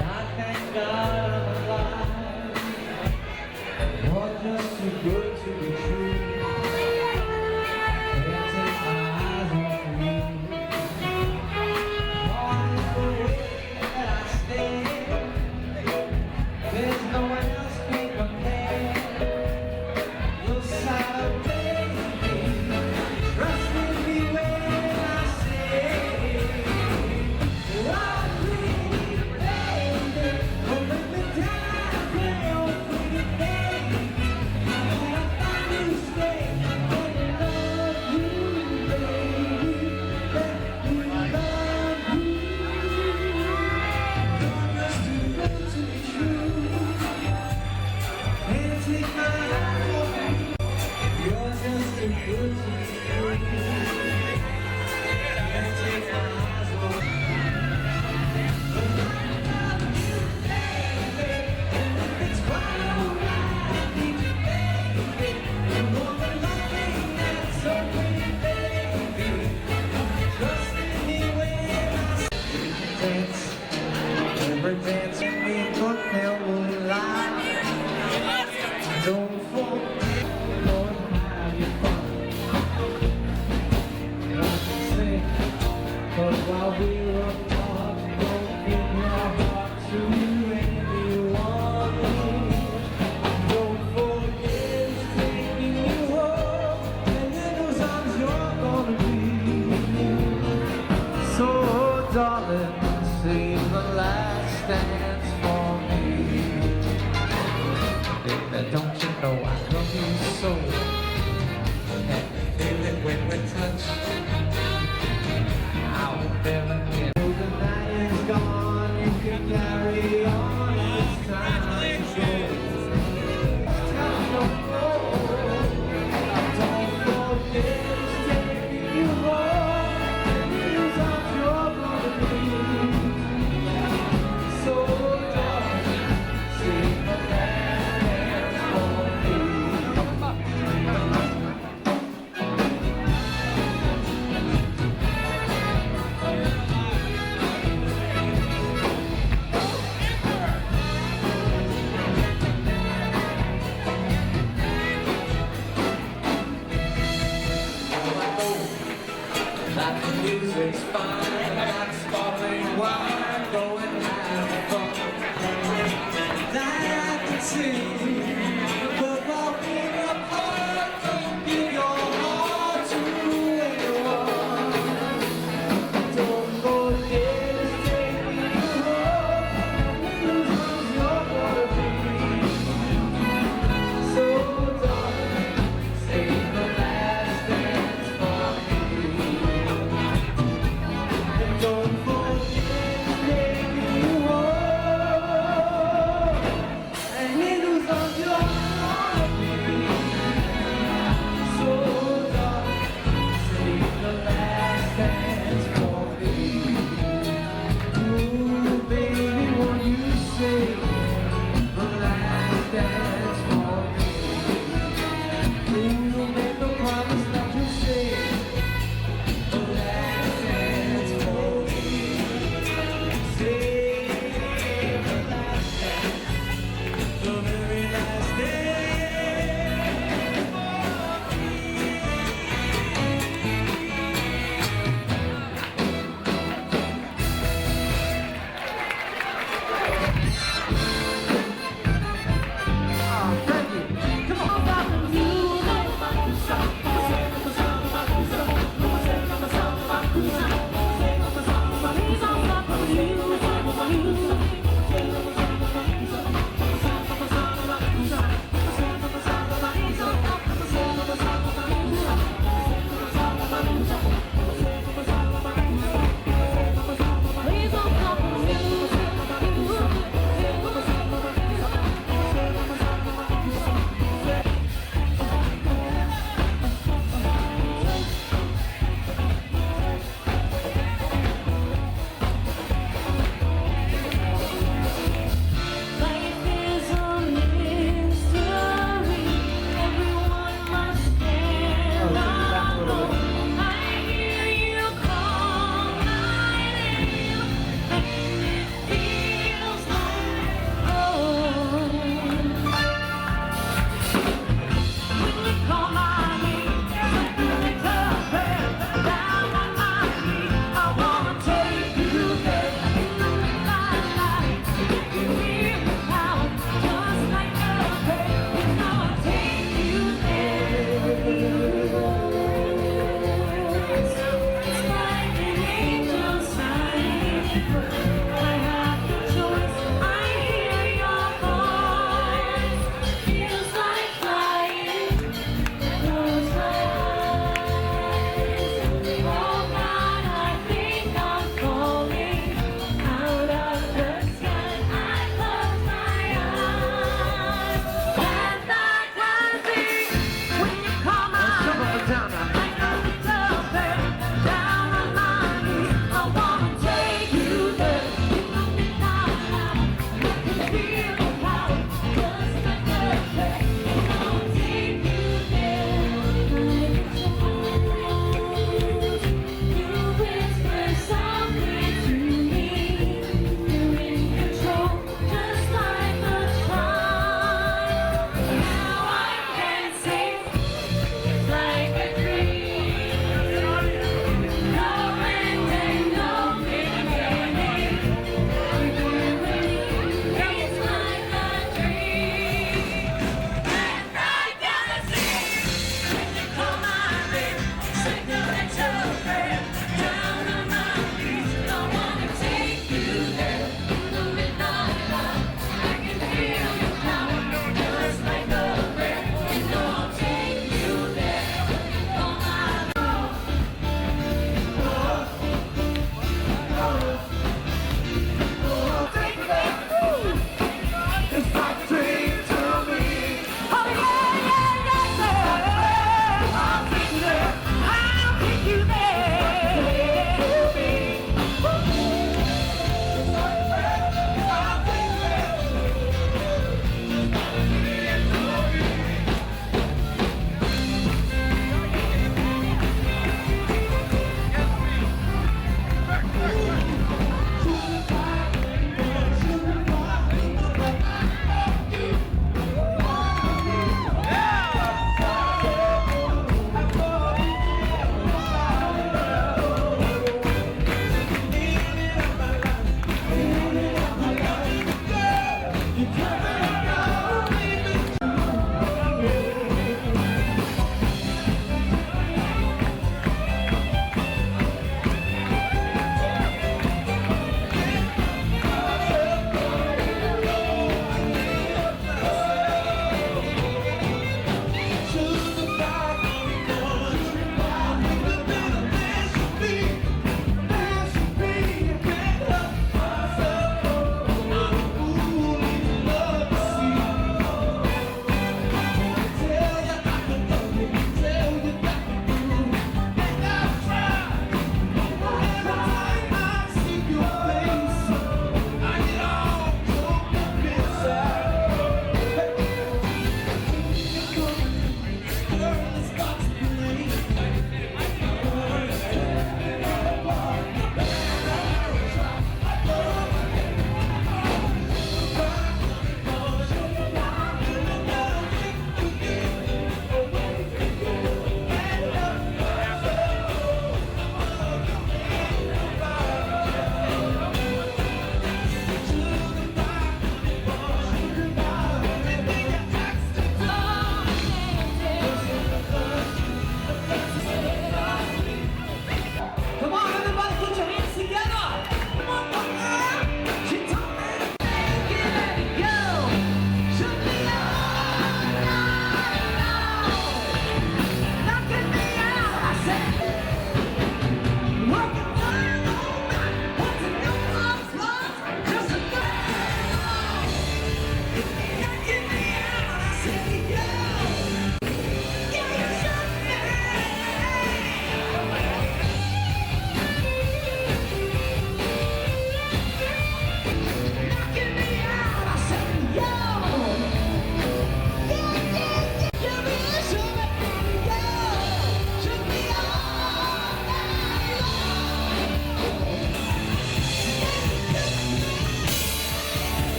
I thank God I'm alive. You're just too good to be true. Can't take my eyes off of you. On the way that I stand, there's no one else can compare. Your side of baby, trust me when I say, love me, baby, don't let me down, play on pretty baby. I find you stay and love you, baby, let me love you. You're just too good to be true. Can't take my eyes off you. You're just too good to be true. Can't take my eyes off you. But I love you, baby. It's quite alright, baby. You're more than nothing that's so pretty, baby. Trust in me when I dance. Never dance with me, but there will lie. Don't forget, Lord, have your fun. Sing, 'cause while we're apart, don't give your heart to anyone. Don't forget it's taking you home, and in those arms you're gonna be. So, darling, save the last dance for me. Baby, don't you know I love you so? And feel it when we touch. I will never get. Till the night is gone, you can carry on. It's time to go. Time to go. Don't forget it's taking you home, and in those arms you're gonna be. So, darling, save the last dance for me. That the music's fine, that sparkling wine going high.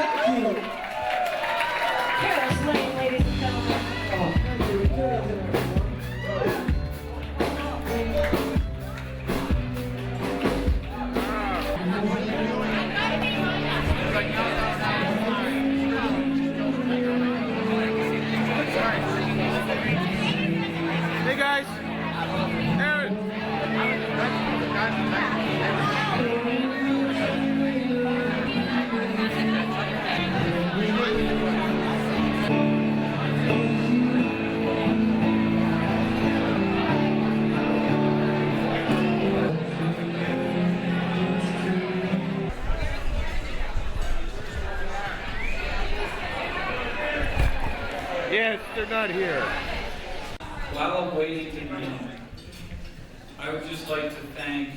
Thank you. Paris Lane, ladies and gentlemen. Oh, thank you. Good evening, everyone. Hey guys, Aaron. Yes, they're not here. While I'm waiting to begin, I would just like to thank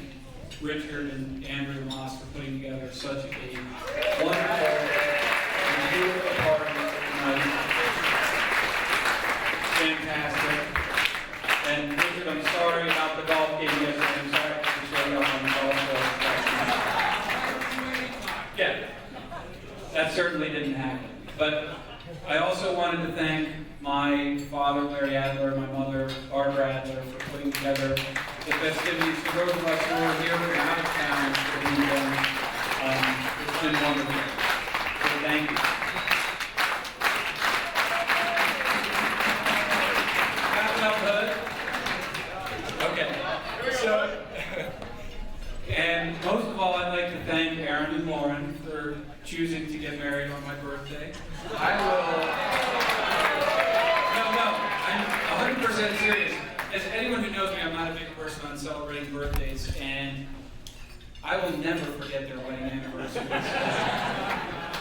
Richard and Andrew Moss for putting together such a wonderful and beautiful party tonight. Fantastic. And Richard, I'm sorry about the golf game yesterday. I'm sorry to show you up on the golf course. Yeah, that certainly didn't happen. But I also wanted to thank my father, Larry Adler, my mother, Barbara Adler, for putting together the festivities. For those of us who are here from out of town, for being done. It's been wonderful. So thank you. Clap it up, Hood. Okay. So, and most of all, I'd like to thank Aaron and Lauren for choosing to get married on my birthday. I'm 100% serious. As anyone who knows me, I'm not a big person on celebrating birthdays, and I will never forget their wedding anniversary.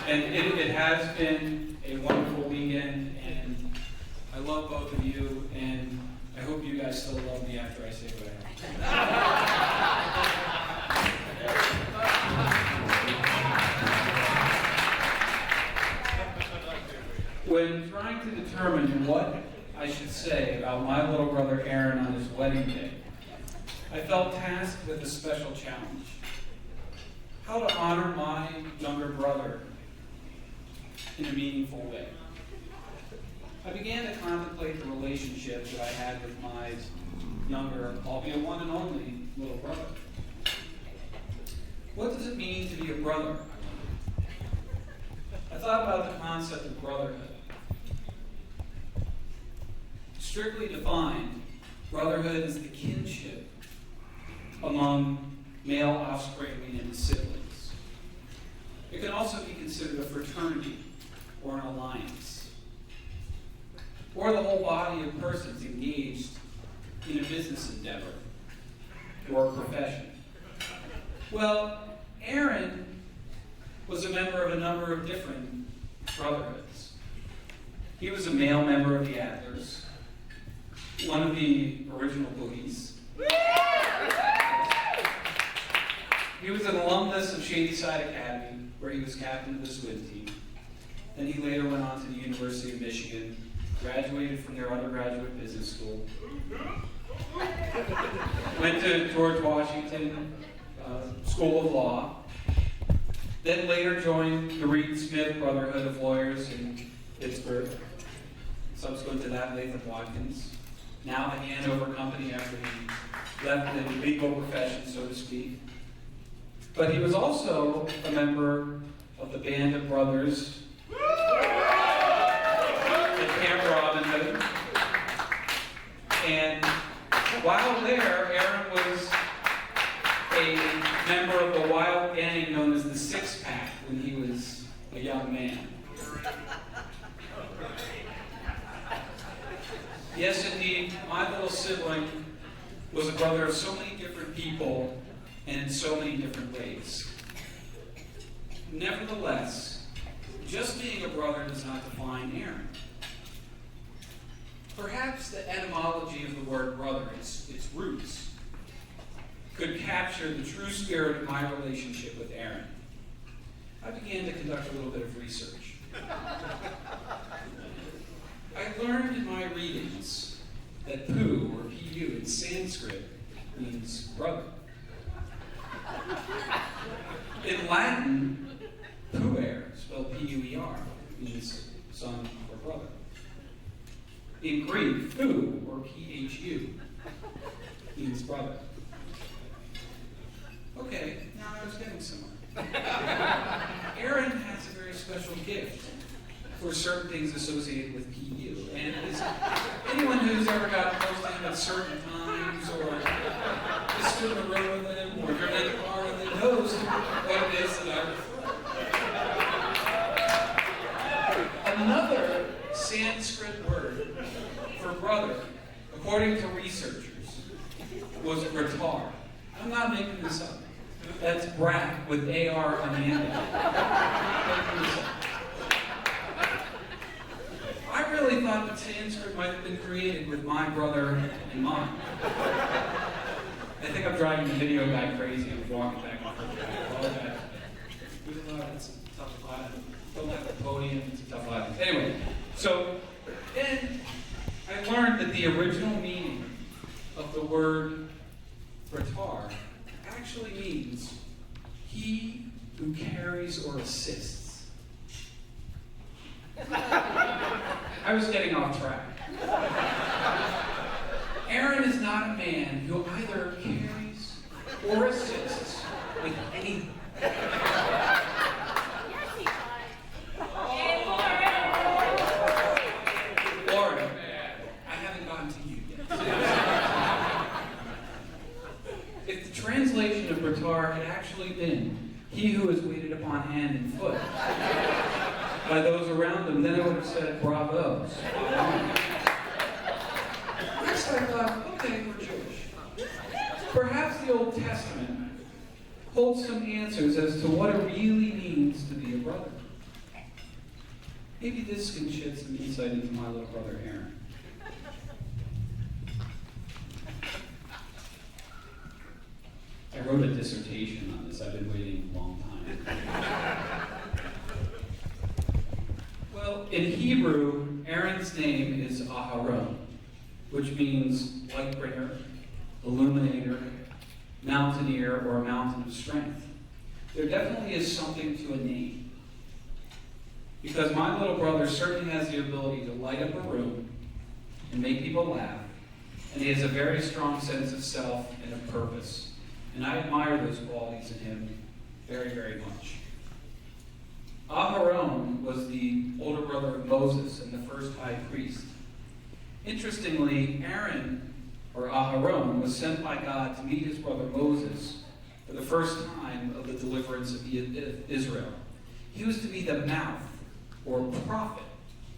And it has been a wonderful weekend, and I love both of you, and I hope you guys still love me after I say what I have. When trying to determine what I should say about my little brother Aaron on his wedding day, I felt tasked with a special challenge. How to honor my younger brother in a meaningful way. I began to contemplate the relationship that I had with my younger, albeit one and only, little brother. What does it mean to be a brother? I thought about the concept of brotherhood. Strictly defined, brotherhood is the kinship among male offspring and siblings. It can also be considered a fraternity or an alliance, or the whole body of persons engaged in a business endeavor or a profession. Well, Aaron was a member of a number of different brotherhoods. He was a male member of the Adlers, one of the original Boogies. He was an alumnus of Shadyside Academy, where he was captain of the swim team. Then he later went on to the University of Michigan, graduated from their undergraduate business school, went to George Washington School of Law, then later joined the Reed Smith Brotherhood of Lawyers in Pittsburgh. Subsequent to that, Latham Watkins. Now the Hanover Company after he left the legal profession, so to speak. But he was also a member of the Band of Brothers at Camp Robin Hood. And while there, Aaron was a member of the wild gang known as the Six Pack when he was a young man. Yes, indeed, my little sibling was a brother of so many different people and in so many different ways. Nevertheless, just being a brother does not define Aaron. Perhaps the etymology of the word brother, its roots, could capture the true spirit of my relationship with Aaron. I began to conduct a little bit of research. I learned in my readings that Pu, or Pu in Sanskrit, means brother. In Latin, puer, spelled Puer, BR, means son or brother. In Greek, Phu, or Phu, means brother. Okay, now I was getting somewhere. Aaron has a very special gift for certain things associated with PU. And anyone who's ever gotten close to him at certain times, or just stood in the room with him, or driven in the car with him, knows what it is that I refer to. Another Sanskrit word for brother, according to researchers, was gratar. I'm not making this up. That's brat with AR on the end. I really thought that Sanskrit might have been created with my brother in mind. I think I'm driving the video guy crazy. I'm walking back and forth. I apologize. Even though it's a tough life. Don't have the podium, it's a tough life. Anyway, so then I learned that the original meaning of the word gratar actually means he who carries or assists. I was getting off track. Aaron is not a man who either carries or assists with anything. Lauren, I haven't gotten to you yet. If the translation of gratar had actually been he who is waited upon hand and foot by those around him, then I would have said bravos. Next I thought, okay, we're Jewish. Perhaps the Old Testament holds some answers as to what it really means to be a brother. Maybe this can shed some insight into my little brother Aaron. I wrote a dissertation on this. I've been waiting a long time. Well, in Hebrew, Aaron's name is Aharon, which means light bringer, illuminator, mountaineer, or mountain of strength. There definitely is something to a name. Because my little brother certainly has the ability to light up a room and make people laugh, and he has a very strong sense of self and of purpose. And I admire those qualities in him very, very much. Aharon was the older brother of Moses and the first high priest. Interestingly, Aaron, or Aharon, was sent by God to meet his brother Moses for the first time of the deliverance of Israel. He was to be the mouth, or prophet,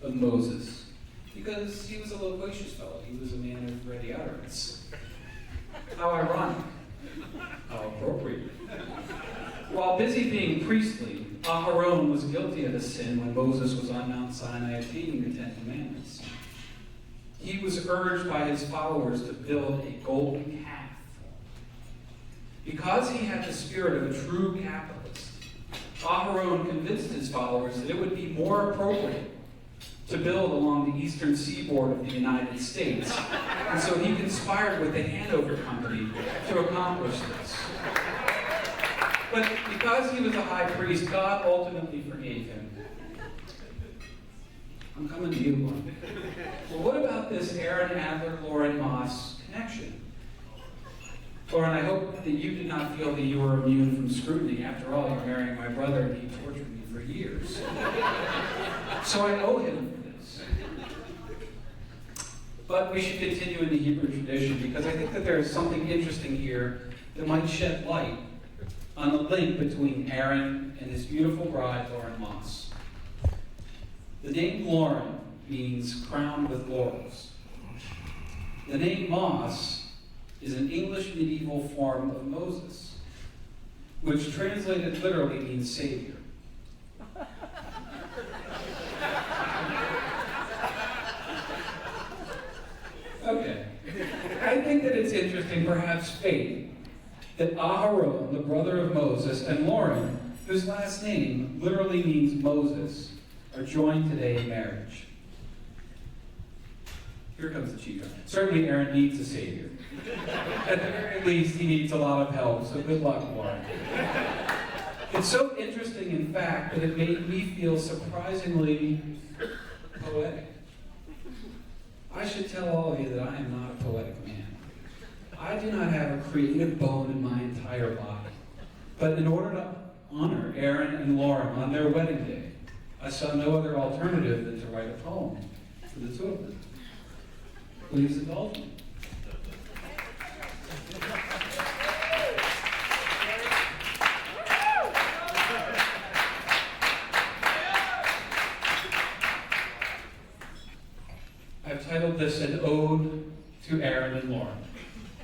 of Moses, because he was a loquacious fellow. He was a man of ready utterance. How ironic. How appropriate. While busy being priestly, Aharon was guilty of a sin when Moses was on Mount Sinai obtaining the Ten Commandments. He was urged by his followers to build a golden calf. Because he had the spirit of a true capitalist, Aharon convinced his followers that it would be more appropriate to build along the eastern seaboard of the United States. And so he conspired with the Hanover Company to accomplish this. But because he was a high priest, God ultimately forgave him. I'm coming to you, Lauren. Well, what about this Aaron Adler-Lauren Moss connection? Lauren, I hope that you did not feel that you were immune from scrutiny. After all, you're marrying my brother and he tortured me for years. So I owe him for this. But we should continue in the Hebrew tradition because I think that there is something interesting here that might shed light on the link between Aaron and his beautiful bride, Lauren Moss. The name Lauren means crowned with laurels. The name Moss is an English medieval form of Moses, which translated literally means Savior. Okay. I think that it's interesting, perhaps fate, that Aharon, the brother of Moses, and Lauren, whose last name literally means Moses, are joined today in marriage. Here comes the chief. Certainly Aaron needs a savior. At the very least, he needs a lot of help, so good luck, Lauren. It's so interesting, in fact, that it made me feel surprisingly poetic. I should tell all of you that I am not a poetic man. I do not have a creative bone in my entire body. But in order to honor Aaron and Lauren on their wedding day, I saw no other alternative than to write a poem for the two of them. Please indulge me. I've titled this an ode to Aaron and Lauren.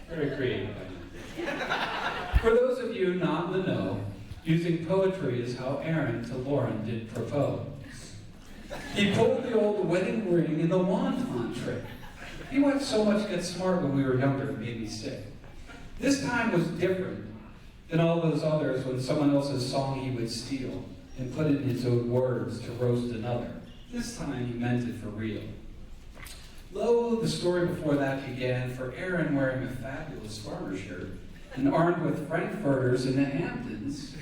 Very creative, I know. For those of you not in the know, using poetry is how Aaron to Lauren did propose. He pulled the old wedding ring in the wonton trick. He watched So Much Get Smart when we were younger, it made me sick. This time was different than all those others when someone else's song he would steal and put it in his own words to roast another. This time he meant it for real. Lo, the story before that began for Aaron wearing a fabulous farmer shirt and armed with frankfurters in the Hamptons,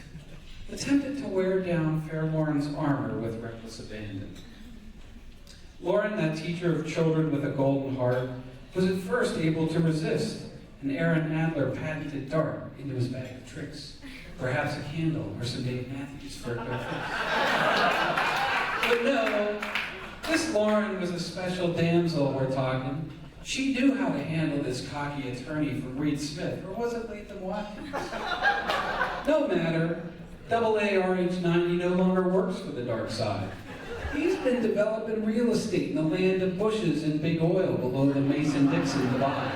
attempted to wear down fair Lauren's armor with reckless abandon. Lauren, that teacher of children with a golden heart, was at first able to resist an Aaron Adler patented dart into his bag of tricks, perhaps a candle or some Dave Matthews for a quick fix. But no, this Lauren was a special damsel we're talking. She knew how to handle this cocky attorney from Reed Smith, or was it Latham Watkins? No matter, AA RH90 no longer works for the dark side. He's been developing real estate in the land of bushes and big oil below the Mason-Dixon divide.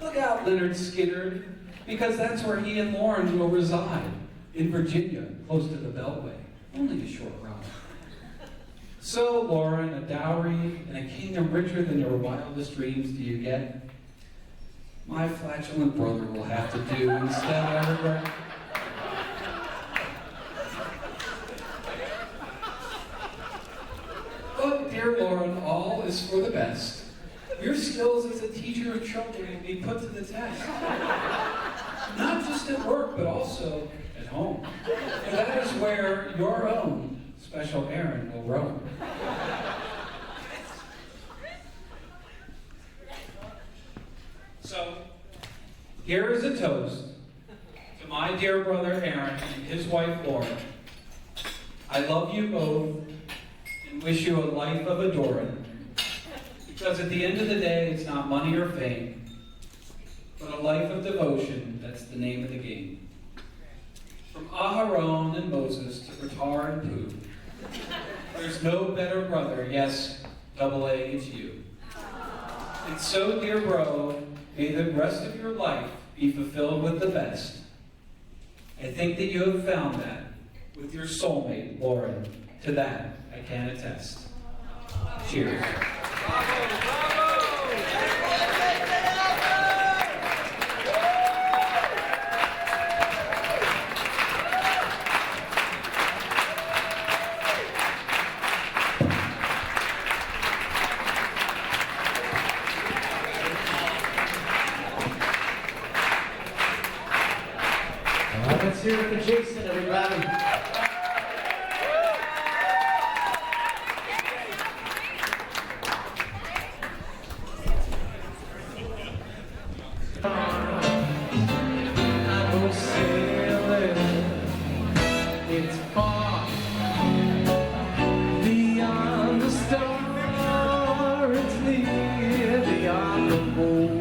Look out, Leonard Skinner, because that's where he and Lauren will reside, in Virginia, close to the Beltway. Only a short ride. So, Lauren, a dowry and a kingdom richer than your wildest dreams do you get? My flatulent brother will have to do instead, I regret. But, dear Lauren, all is for the best. Your skills as a teacher of children will be put to the test. Not just at work, but also at home. And that is where your own special Aaron will roam. So, here is a toast to my dear brother Aaron and his wife Lauren. I love you both and wish you a life of adoring. Because at the end of the day, it's not money or fame, but a life of devotion that's the name of the game. From Aharon and Moses to Qatar and Pooh, there's no better brother, yes, AA, it's you. And so, dear bro, may the rest of your life be fulfilled with the best. I think that you have found that with your soulmate, Lauren. To that, I can attest. Cheers. Let's hear it for Jason, everybody. I go sailing, it's far beyond the star, it's near beyond the moon.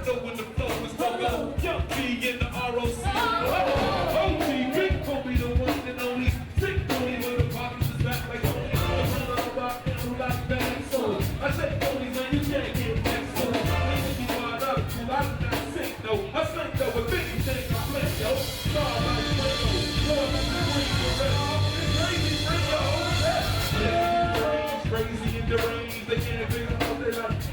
know when the flow is broken. Young B in the ROC. OG, Big Kobe, the one and only. Sick Tony with the pockets is back like Tony. I'm rock and I'm like that. So I said, Tony, man, you can't get back. So I need to wind up. I'm not sick though. I think though with 50 things I play, yo. Star like Ringo. Lord, like the green crazy Ringo. Crazy and deranged. They can't figure out their life.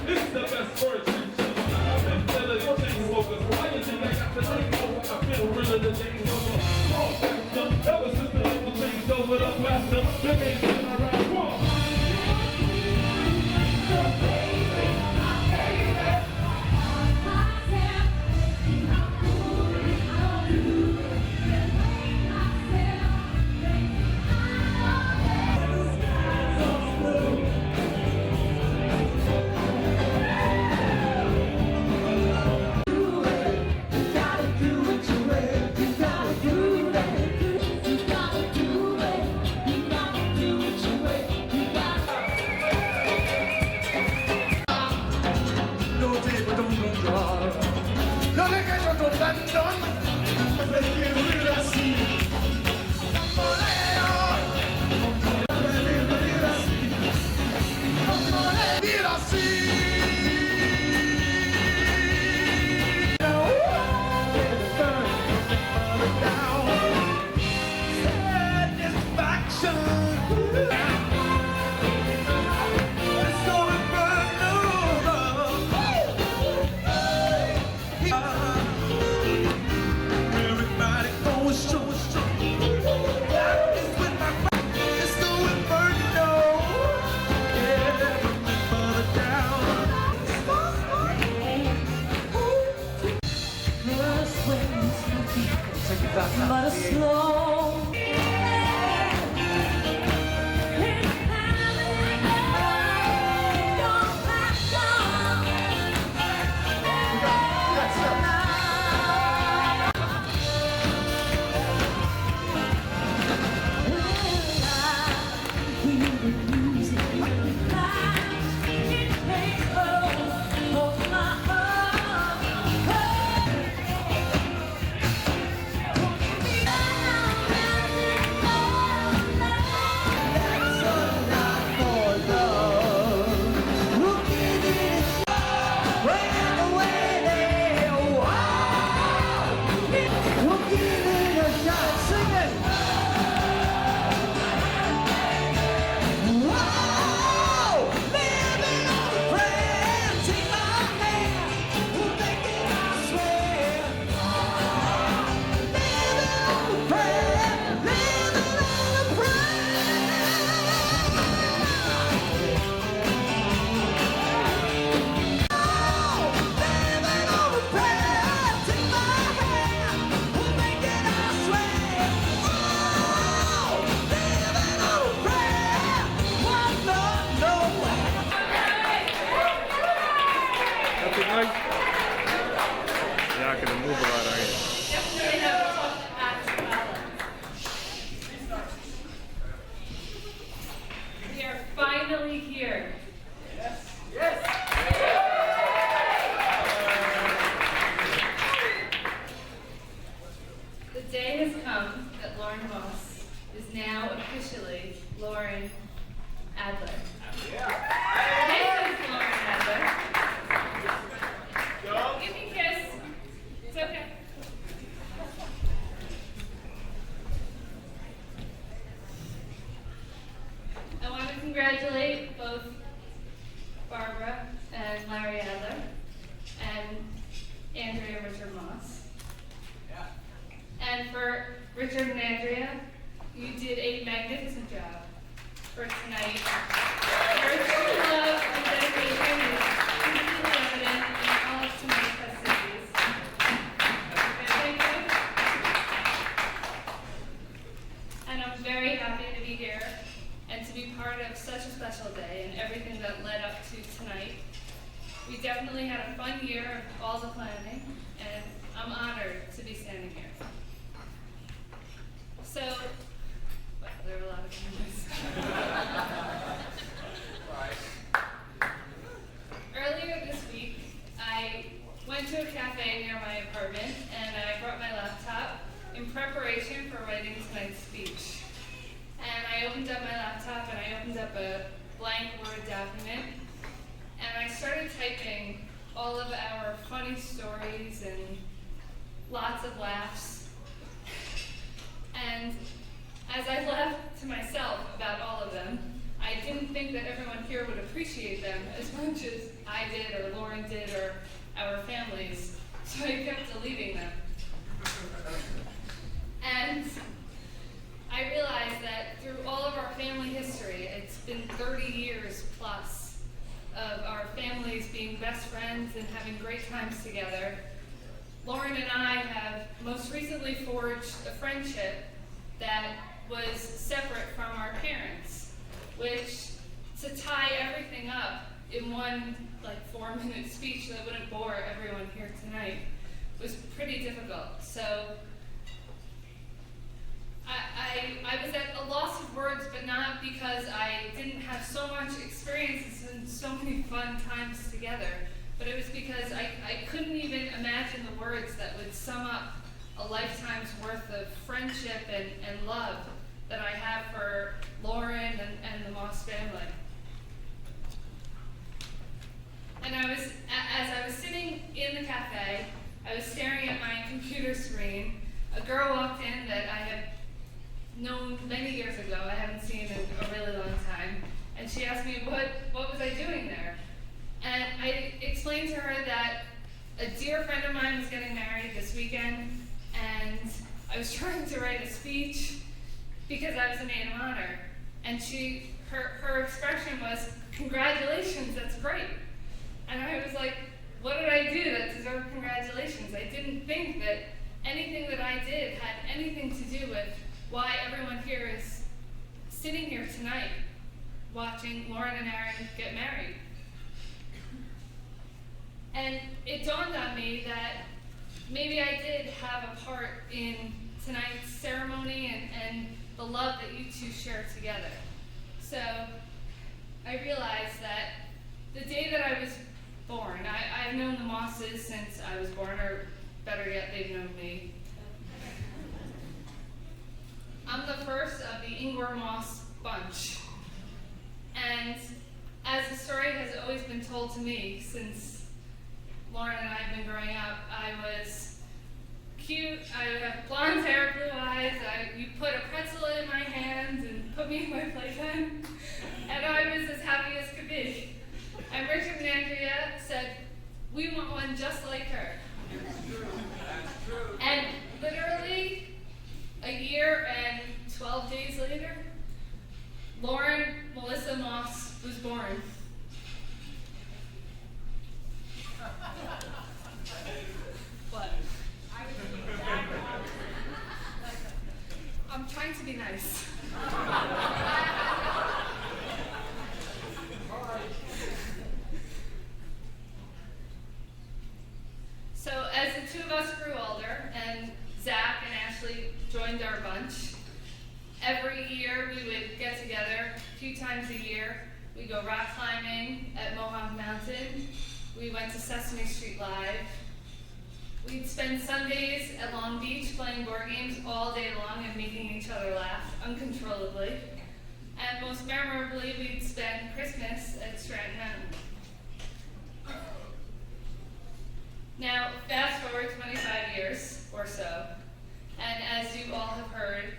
It's the best version. I've been telling you things, focus. Why you think I got the name over? I feel realer than things over. All back them. Ever since the little things over the past them. The names in my rap wall. Let us slow. You're not going to move a lot, are you? We are finally here. Yes. Yes. The day has come that Lauren Moss is now officially Lauren Adler. This is Lauren Adler. Give me a kiss. It's okay. I want to congratulate both Barbara and Larry Adler and Andrea Richard Moss. And for Richard and Andrea, you did a magnificent job for tonight. Your true love and dedication is completely evident in all of tonight's festivities. Thank you. And I'm very happy to be here and to be part of such a special day and everything that led up to tonight. We definitely had a fun year of all the planning, and I'm honored to be standing here. So, well, there were a lot of cameras. started typing all of our funny stories and lots of laughs. And as I laughed to myself about all of them, I didn't think that everyone here would appreciate them as much as I did, or Lauren did, or our families. So I kept deleting them. And I realized that through all of our family history, it's been 30 years plus of our families being best friends and having great times together. Lauren and I have most recently forged a friendship that was separate from our parents, which, to tie everything up in one 4-minute speech that wouldn't bore everyone here tonight, was pretty difficult. So I was at a loss of words, but not because I didn't have so much experiences and so many fun times together, but it was because I couldn't even imagine the words that would sum up a lifetime's worth of friendship and love that I have for Lauren and the Moss family. And as I was sitting in the cafe, I was staring at my computer screen. A girl walked in that I had known many years ago. I haven't seen in a really long time. And she asked me, what was I doing there? And I explained to her that a dear friend of mine was getting married this weekend, and I was trying to write a speech because I was a maid of honor. And her expression was, "Congratulations, that's great." And I was like, what did I do that deserved congratulations? I didn't think that anything that I did had anything to do with why everyone here is sitting here tonight watching Lauren and Aaron get married. And it dawned on me that maybe I did have a part in tonight's ceremony and the love that you two share together. So I realized that the day that I was born, I've known the Mosses since I was born, or better yet, they've known me. I'm the first of the Ingwer Moss bunch. And as the story has always been told to me since Lauren and I have been growing up, I was cute, I have blonde hair, blue eyes, you put a pretzel in my hands and put me in my playpen, and I was as happy as could be. And Richard and Andrea said, "We want one just like her." And literally a year and 12 days later, Lauren Melissa Moss was born. What? I'm trying to be nice. So as the two of us grew older and Zach and Ashley joined our bunch, every year we would get together a few times a year. We'd go rock climbing at Mohawk Mountain. We went to Sesame Street Live. We'd spend Sundays at Long Beach playing board games all day long and making each other laugh uncontrollably. And most memorably, we'd spend Christmas at Stratton Mountain. Now, fast forward 25 years or so, and as you all have heard,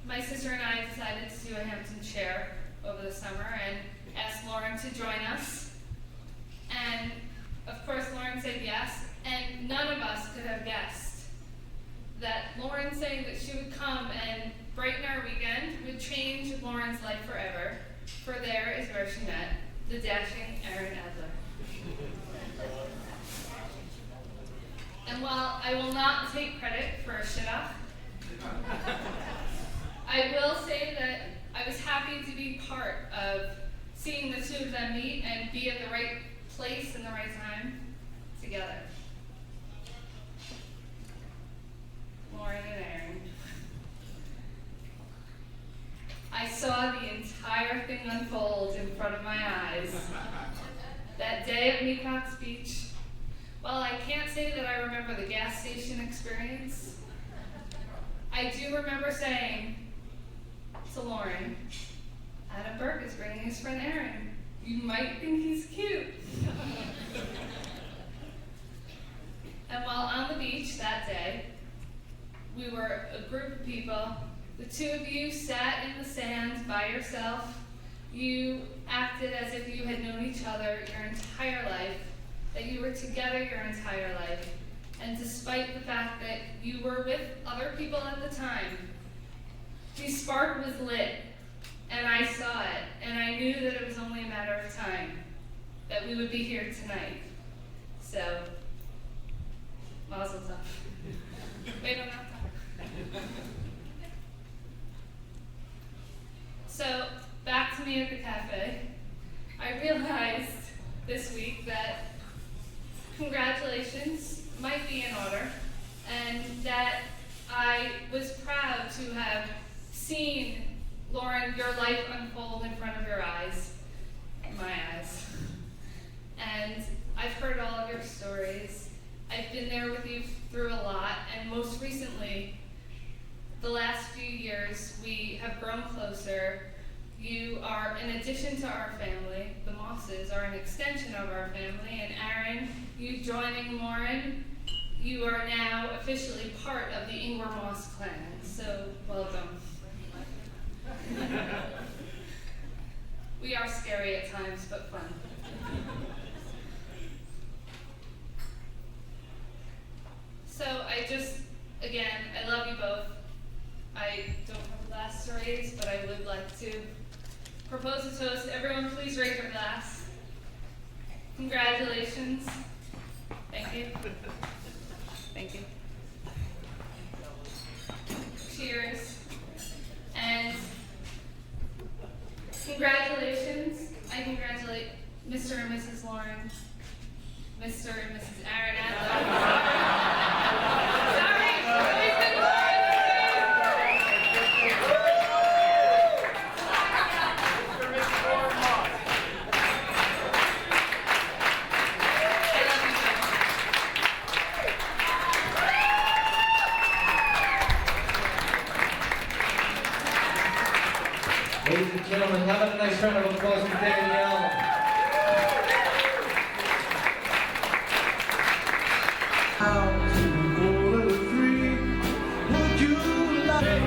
my sister and I decided to do a Hampton share over the summer and asked Lauren to join us. And of course, Lauren said yes, and none of us could have guessed that Lauren saying that she would come and brighten our weekend would change Lauren's life forever, for there is where she met the dashing Aaron Adler. And while I will not take credit for a shit-off, I will say that I was happy to be part of seeing the two of them meet and be at the right place and the right time together. Lauren and Aaron. I saw the entire thing unfold in front of my eyes. That day at Mecox Beach, while I can't say that I remember the gas station experience, I do remember saying to Lauren, Adam Burke is bringing his friend Aaron You might think he's cute. And while on the beach that day, we were a group of people. The two of you sat in the sand by yourself. You acted as if you had known each other your entire life, that you were together your entire life. And despite the fact that you were with other people at the time, the spark was lit, and I saw it, and I knew that it was only a matter of time that we would be here tonight. So, mazel tov. Wait, I'm not done. So, back to me at the cafe. I realized this week that congratulations might be in order, and that I was proud to have seen, Lauren, your life unfold in front of your eyes, my eyes. And I've heard all of your stories. I've been there with you through a lot, and most recently, the last few years, we have grown closer. You are an addition to our family. The Mosses are an extension of our family, and Aaron, you joining Lauren, you are now officially part of the Ingwer Moss clan, so welcome. We are scary at times, but fun. So again, I love you both. I don't have a glass to raise, but I would like to propose a toast. Everyone please raise your glass. Congratulations. Thank you. Thank you. Cheers. And congratulations. I congratulate Mr. and Mrs. Lauren, Mr. and Mrs. Aaron Adler. Ladies and gentlemen, have a nice round of applause for Danielle. Out to go to 3, would you like?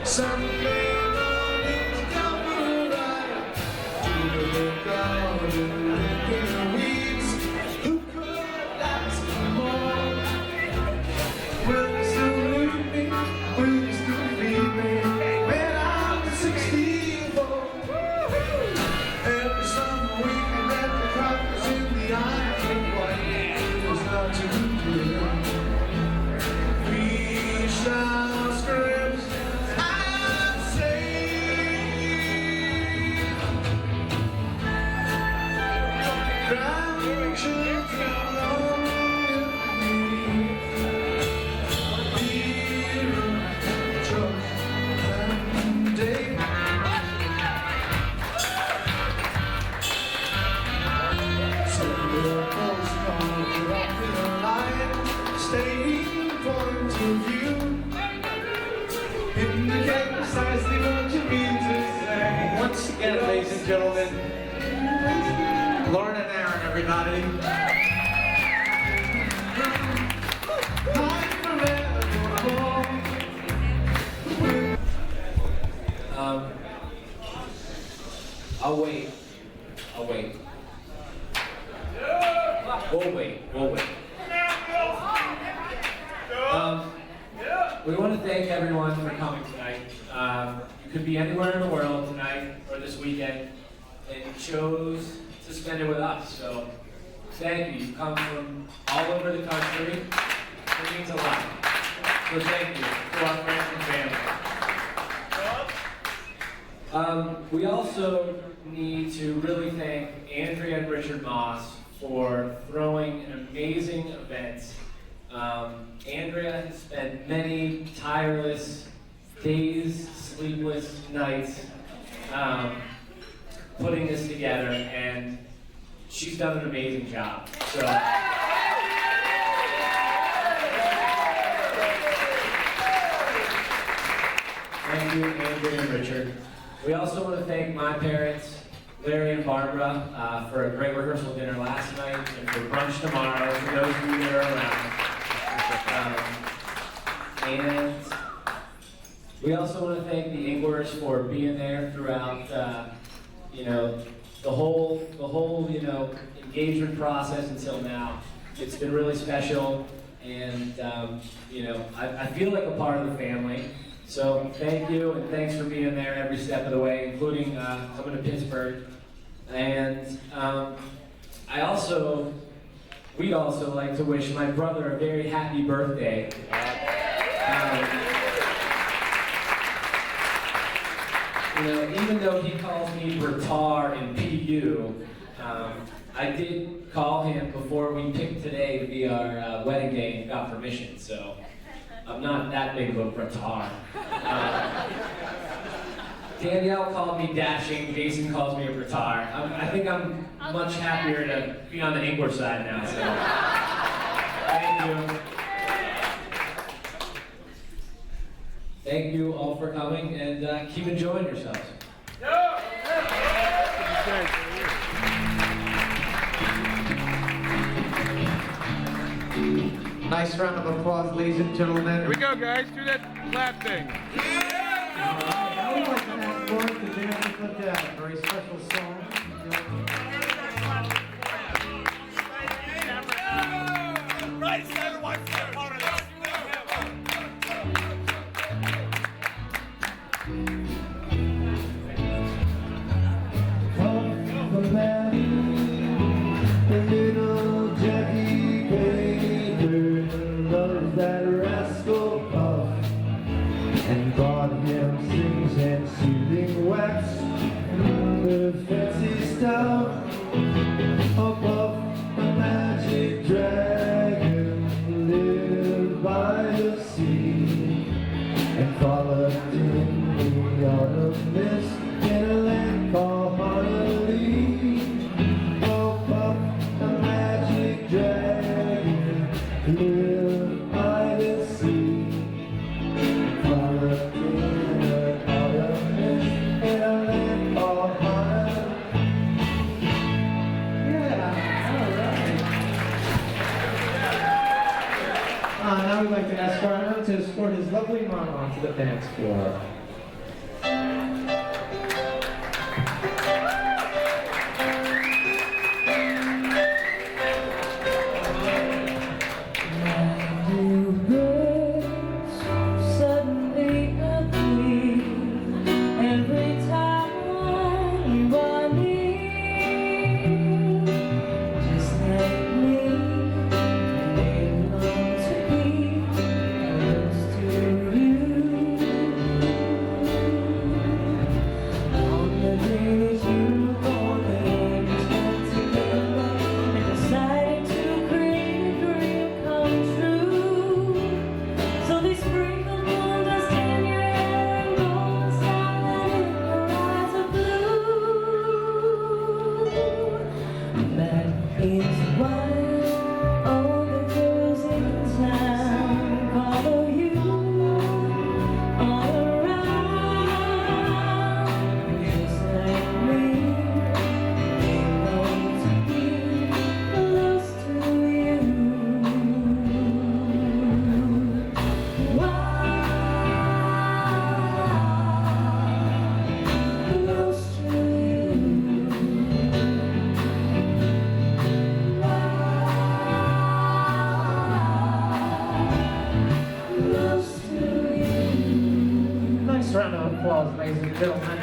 Someday mornings come around, to look out and look in the weeds. Who could last more? Will you still leave me? Will you still feed me? When I'm 64, every summer we can let the crackers in the eye of white. It's not too clear. We shall scream. Once again, ladies and gentlemen, Lauren and Aaron, everybody. I'll wait. We'll wait. We want to thank everyone for coming tonight. You could be anywhere in the world tonight or this weekend, and you chose to spend it with us. So thank you. You come from all over the country. It means a lot. So thank you to our friends and family. We also need to really thank Andrea and Richard Moss for throwing an amazing event. Andrea has spent many tireless days, sleepless nights putting this together, and she's done an amazing job. So. Thank you, Andrea and Richard. We also want to thank my parents, Larry and Barbara, for a great rehearsal dinner last night and for brunch tomorrow, for those of you that are around. And we also want to thank the Englers for being there throughout, the whole, engagement process until now. It's been really special, and I feel like a part of the family. So thank you, and thanks for being there every step of the way, including coming to Pittsburgh. And we'd also like to wish my brother a very happy birthday. Even though he calls me Bertar and PU, I did call him before we picked today to be our wedding day and got permission, so I'm not that big of a Bertar. Danielle called me dashing, Jason calls me a Bertar. I think I'm much happier to be on the Engler side now, so thank you. Thank you all for coming, and keep enjoying yourselves. Nice round of applause, ladies and gentlemen. Here we go, guys. Do that clap thing. Now we'd like to ask Lauren to dance with the dad. Very special song. Right, sir, one step part of this. Puff the man, the little Jackie Baker loves that rascal Puff, and bought him strings and sealing wax and other fancy stuff. Oh, Puff, the magic dragon, lived by the sea and frolicked in the autumn mist in a land called Honolulu. Oh, Puff, the magic dragon, lived by the sea and frolicked in the autumn mist in a land called Honolulu. Now we'd like to ask Arno to escort his lovely mom onto the dance floor. Suddenly appear every time you are near, just like me. They long to be close to you. On the days you were born, they just got together and decided to create a dream come true. So they sprinkled moon dust in your hair and golden starlight in your eyes of blue. That is why all the girls in town follow you all around. Just like me, they long to be close to you. Wow, close to you. Close to you. Nice round of applause, ladies and gentlemen.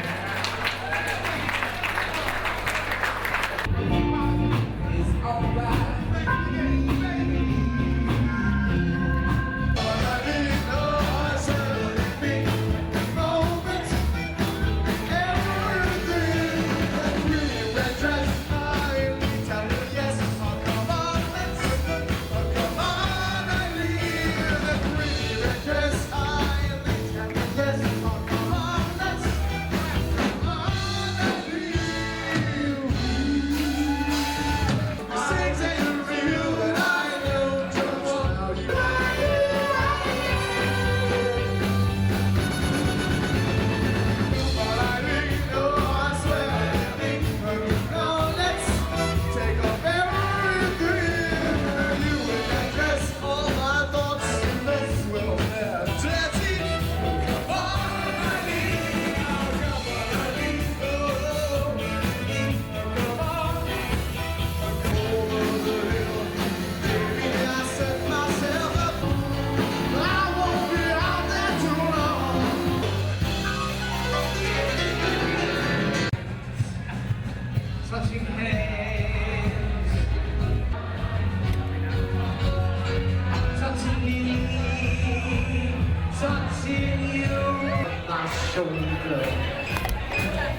shoulder.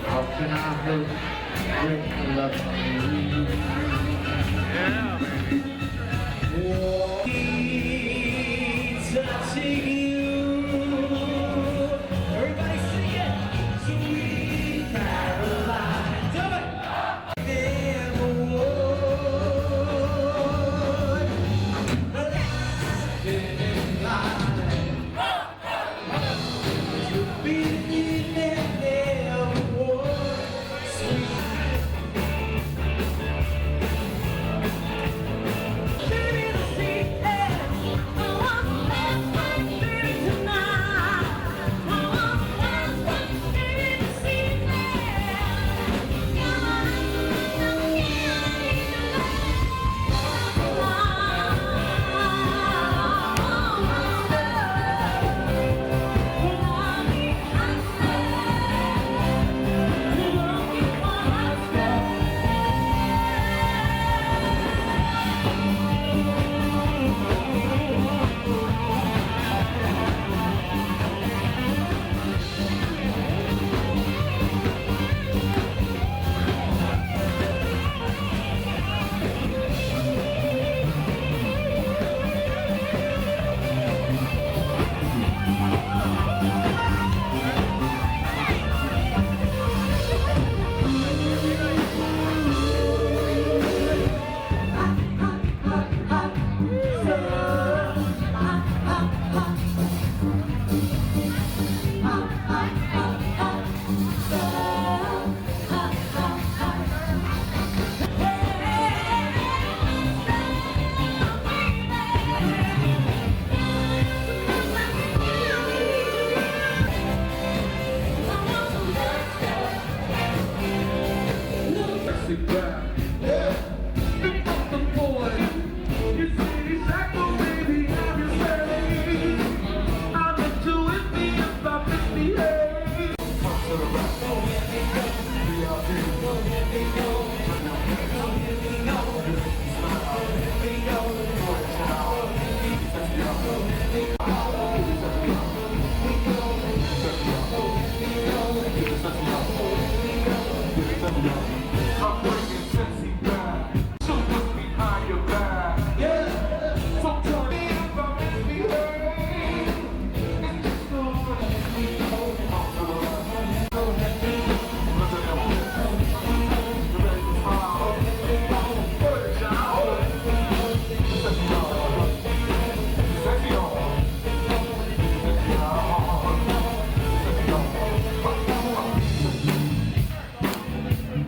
How can I hurt when you love me?